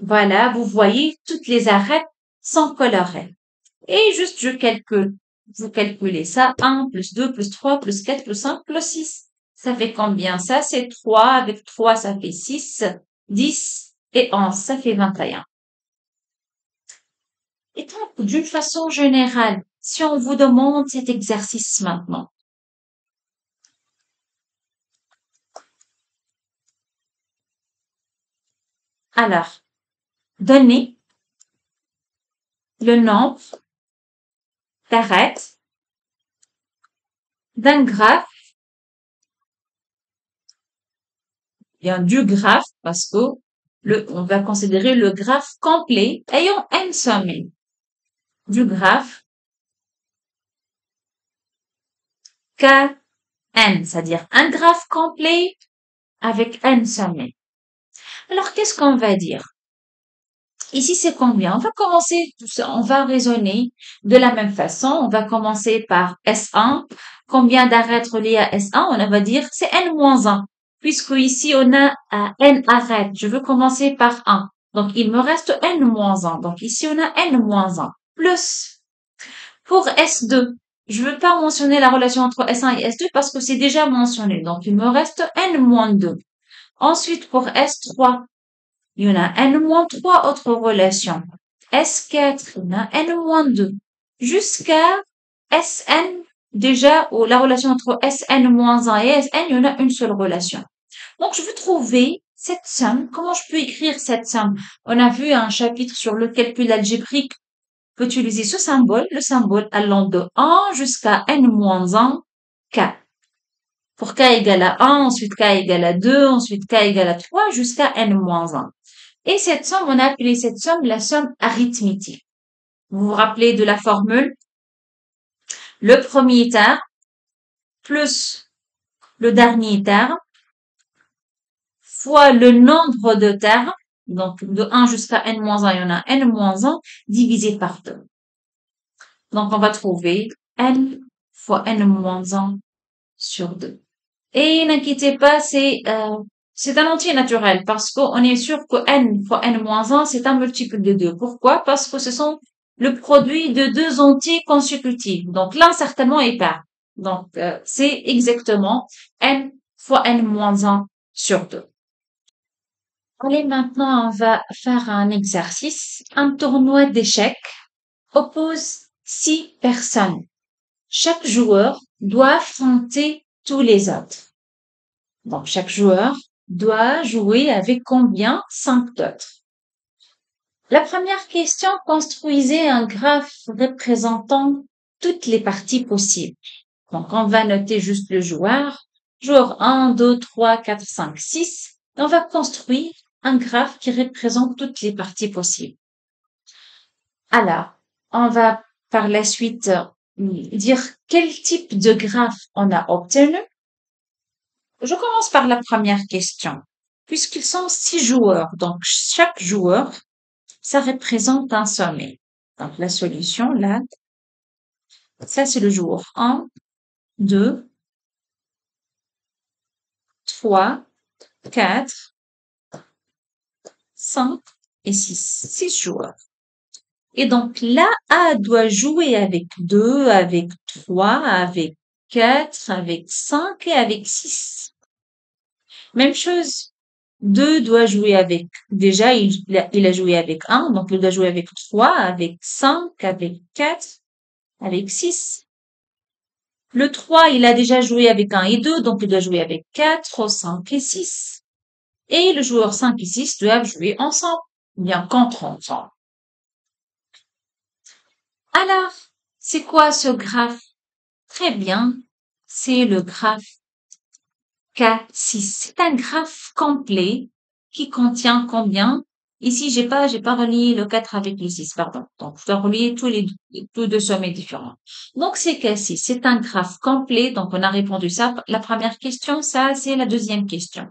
Voilà, vous voyez, toutes les arêtes sont colorées. Et juste, je calcule. Vous calculez ça. 1 plus 2 plus 3 plus 4 plus 5 plus 6. Ça fait combien? Ça, c'est 3. Avec 3, ça fait 6, 10 et 11. Ça fait 21. Et donc, d'une façon générale, si on vous demande cet exercice maintenant, Alors, donnez le nombre d'arêtes d'un graphe, bien du graphe, parce que on va considérer le graphe complet ayant n sommets. Du graphe Kn, c'est-à-dire un graphe complet avec n sommets. Alors, qu'est-ce qu'on va dire? Ici, c'est combien? On va commencer, on va raisonner de la même façon. On va commencer par S1. Combien d'arêtes reliées à S1? On va dire c'est n-1. Puisque ici, on a n arêtes. Je veux commencer par 1. Donc, il me reste n-1. Donc, ici, on a n-1. Plus, pour S2, je veux pas mentionner la relation entre S1 et S2 parce que c'est déjà mentionné. Donc, il me reste n-2. Ensuite, pour S3, il y en a n-3 autres relations. S4, il y en a n-2. Jusqu'à Sn, déjà, ou la relation entre Sn-1 et Sn, il y en a une seule relation. Donc, je veux trouver cette somme. Comment je peux écrire cette somme? On a vu un chapitre sur le calcul algébrique. On peut utiliser ce symbole, le symbole allant de 1 jusqu'à n-1 k. Pour k égale à 1, ensuite k égale à 2, ensuite k égale à 3, jusqu'à n-1. Et cette somme, on a appelé cette somme la somme arithmétique. Vous vous rappelez de la formule? Le premier terme plus le dernier terme fois le nombre de termes, donc de 1 jusqu'à n-1, il y en a n-1, divisé par 2. Donc, on va trouver n fois n-1 sur 2. Et n'inquiétez pas, c'est un entier naturel parce qu'on est sûr que n fois n-1, c'est un multiple de 2. Pourquoi? Parce que ce sont le produit de deux entiers consécutifs. Donc, l'un certainement est pair. Donc, c'est exactement n fois n-1 sur 2. Allez, maintenant, on va faire un exercice. Un tournoi d'échecs oppose 6 personnes. Chaque joueur doit affronter tous les autres. Donc, chaque joueur doit jouer avec combien? 5 d'autres. La première question, construisez un graphe représentant toutes les parties possibles. Donc, on va noter juste le joueur. Joueur 1, 2, 3, 4, 5, 6. Et on va construire un graphe qui représente toutes les parties possibles. Alors, on va par la suite dire quel type de graphe on a obtenu. Je commence par la première question. Puisqu'ils sont 6 joueurs, donc chaque joueur, ça représente un sommet. Donc la solution, là, ça c'est le joueur 1, 2, 3, 4, 5 et 6. 6 joueurs. Et donc là, A doit jouer avec 2, avec 3, avec 4, avec 5 et avec 6. Même chose. 2 doit jouer avec, déjà, il a joué avec 1, donc il doit jouer avec 3, avec 5, avec 4, avec 6. Le 3, il a déjà joué avec 1 et 2, donc il doit jouer avec 4, 5 et 6. Et le joueur 5 et 6 doivent jouer ensemble, bien contre ensemble. Alors, c'est quoi ce graphe? Très bien, c'est le graphe K6. C'est un graphe complet qui contient combien? Ici, j'ai pas relié le 4 avec le 6, pardon. Donc, je dois relier tous deux sommets différents. Donc, c'est K6. C'est un graphe complet. Donc, on a répondu ça. La première question, ça, c'est la deuxième question.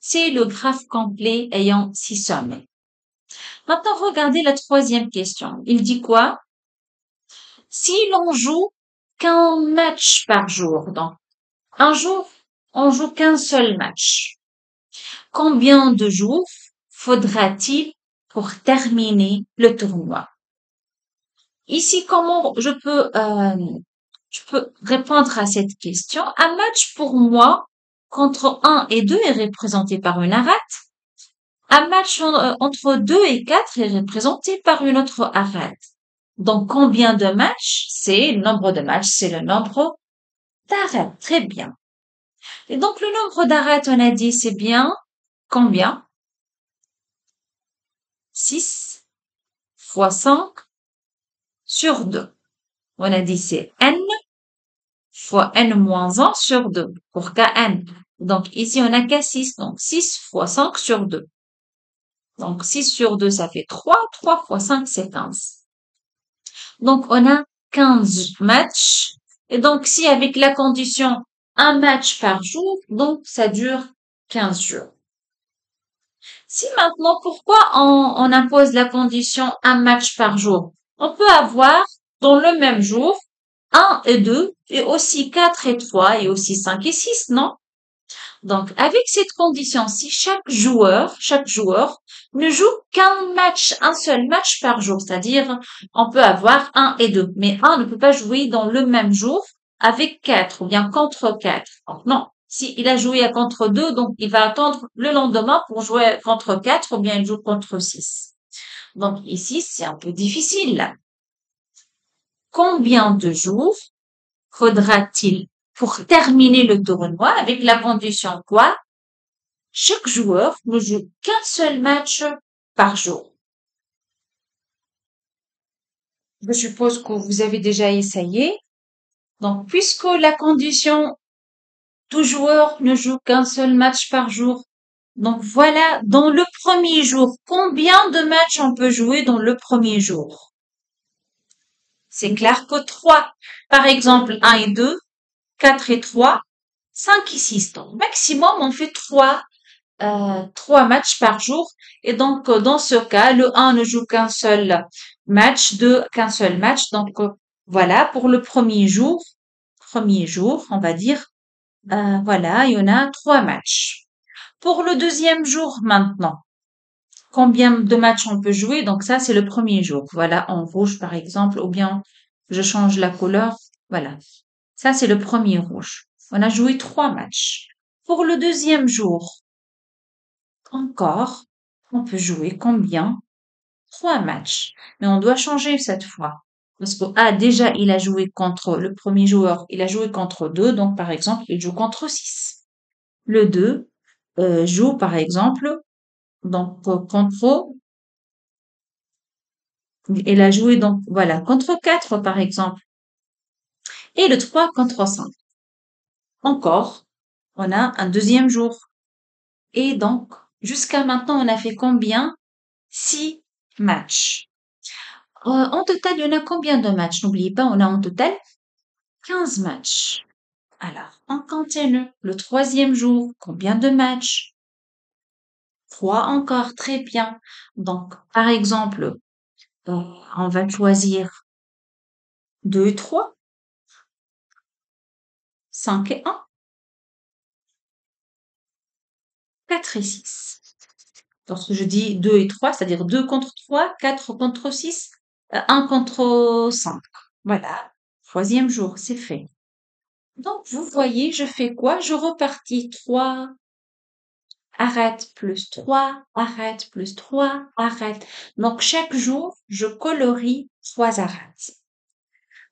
C'est le graphe complet ayant 6 sommets. Maintenant, regardez la troisième question. Il dit quoi? Si l'on joue qu'un match par jour, donc, un jour, on joue qu'un seul match. Combien de jours faudra-t-il pour terminer le tournoi? Ici, comment je peux répondre à cette question? Un match pour moi contre 1 et 2 est représenté par une arête. Un match entre 2 et 4 est représenté par une autre arête. Donc, combien de matchs? C'est le nombre de matchs, c'est le nombre d'arêtes. Très bien. Et donc, le nombre d'arêtes, on a dit, c'est bien combien? 6 fois 5 sur 2. On a dit c'est n fois n moins 1 sur 2 pour kn. Donc ici, on a qu'à 6. Donc 6 fois 5 sur 2. Donc 6 sur 2, ça fait 3. 3 fois 5, c'est 15. Donc on a 15 matchs. Et donc si avec la condition un match par jour, donc ça dure 15 jours. Si maintenant, pourquoi on impose la condition un match par jour? On peut avoir dans le même jour 1 et 2 et aussi 4 et 3 et aussi 5 et 6, non? Donc, avec cette condition-ci, chaque joueur ne joue qu'un match, un seul match par jour. C'est-à-dire, on peut avoir 1 et 2, mais un ne peut pas jouer dans le même jour avec 4 ou bien contre 4. Donc, non. Si il a joué à contre 2, donc il va attendre le lendemain pour jouer contre 4 ou bien il joue contre 6. Donc, ici, c'est un peu difficile, là. Combien de jours faudra-t-il pour terminer le tournoi avec la condition quoi? Chaque joueur ne joue qu'un seul match par jour. Je suppose que vous avez déjà essayé. Donc, puisque la condition tout joueur ne joue qu'un seul match par jour, donc voilà, dans le premier jour, combien de matchs on peut jouer dans le premier jour? C'est clair que 3. Par exemple, 1 et 2, 4 et 3, 5 et 6. Donc, maximum, on fait 3 matchs par jour. Et donc, dans ce cas, le 1 ne joue qu'un seul match, 2 qu'un seul match. Donc, voilà, pour le premier jour, on va dire, voilà, il y en a 3 matchs. Pour le deuxième jour, maintenant, combien de matchs on peut jouer? Donc, ça, c'est le premier jour. Voilà, en rouge, par exemple, ou bien je change la couleur. Voilà. Ça, c'est le premier rouge. On a joué 3 matchs. Pour le deuxième jour, encore, on peut jouer combien? 3 matchs. Mais on doit changer cette fois. Parce que déjà, il a joué contre le premier joueur, il a joué contre 2, donc par exemple, il joue contre 6. Le 2 joue par exemple, donc contre, il a joué donc voilà, contre 4 par exemple. Et le 3 contre 5. Encore, on a un deuxième jour. Et donc, jusqu'à maintenant, on a fait combien? 6 matchs. En total, il y en a combien de matchs? N'oubliez pas, on a en total 15 matchs. Alors, on continue. Le troisième jour, combien de matchs? 3 encore, très bien. Donc, par exemple, on va choisir 2 et 3, 5 et 1, 4 et 6. Lorsque je dis 2 et 3, c'est-à-dire 2 contre 3, 4 contre 6, 1 contre 5. Voilà. Troisième jour, c'est fait. Donc, vous voyez, je fais quoi? Je repartis 3, arrête, plus 3, arrête, plus 3, arrête. Donc, chaque jour, je colorie 3 arrêtes.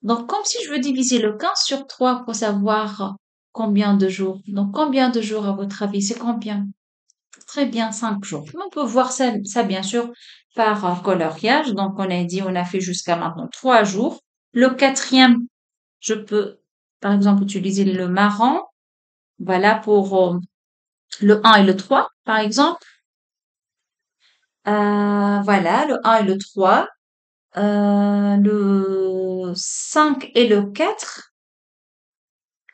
Donc, comme si je veux diviser le 15 sur 3 pour savoir combien de jours. Donc, combien de jours à votre avis? C'est combien? Très bien, 5 jours. On peut voir ça bien sûr par coloriage. Donc, on a dit, on a fait jusqu'à maintenant 3 jours. Le quatrième, je peux, par exemple, utiliser le marron. Voilà pour le 1 et le 3, par exemple. Voilà, le 1 et le 3. Le 5 et le 4.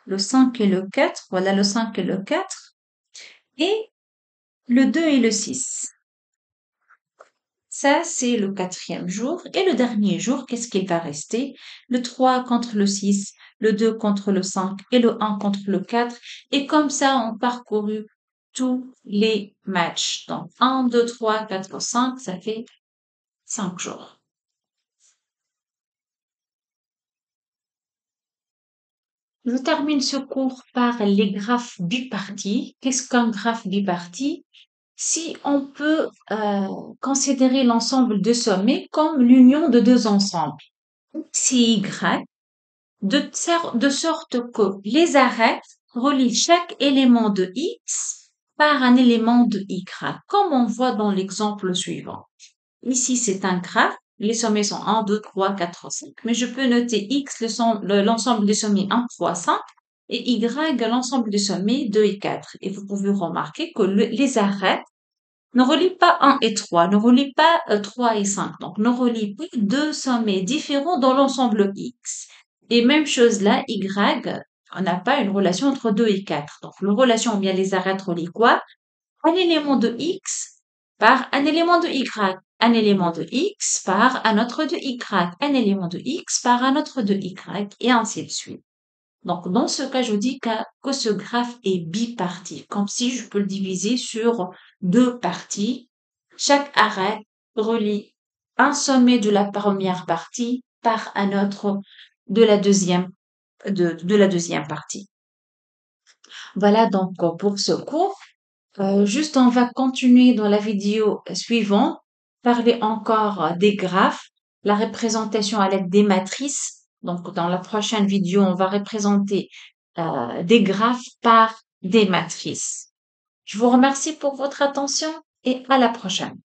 Le 5 et le 4. Voilà, le 5 et le 4. Et le 2 et le 6. Ça, c'est le quatrième jour. Et le dernier jour, qu'est-ce qu'il va rester? Le 3 contre le 6, le 2 contre le 5 et le 1 contre le 4. Et comme ça, on parcouru tous les matchs. Donc, 1, 2, 3, 4, 5, ça fait 5 jours. Je termine ce cours par les graphes bipartis. Qu'est-ce qu'un graphe biparti? Si on peut considérer l'ensemble de sommets comme l'union de deux ensembles, X et Y, de sorte que les arêtes relient chaque élément de X par un élément de Y, comme on voit dans l'exemple suivant. Ici, c'est un graphe. Les sommets sont 1, 2, 3, 4, 5. Mais je peux noter X, l'ensemble des sommets 1, 3, 5, et Y, l'ensemble des sommets 2 et 4. Et vous pouvez remarquer que les arêtes ne relient pas 1 et 3, ne relient pas 3 et 5. Donc, ne relient pas deux sommets différents dans l'ensemble X. Et même chose là, Y, on n'a pas une relation entre 2 et 4. Donc, la relation, ou bien les arêtes relient quoi? Un élément de X par un élément de Y, un élément de X par un autre de Y, un élément de X par un autre de Y, et ainsi de suite. Donc, dans ce cas, je dis que ce graphe est bipartite, comme si je peux le diviser sur deux parties. Chaque arête relie un sommet de la première partie par un autre de la deuxième partie. Voilà donc pour ce cours. Juste, on va continuer dans la vidéo suivante, parler encore des graphes, la représentation à l'aide des matrices. Donc, dans la prochaine vidéo, on va représenter des graphes par des matrices. Je vous remercie pour votre attention et à la prochaine.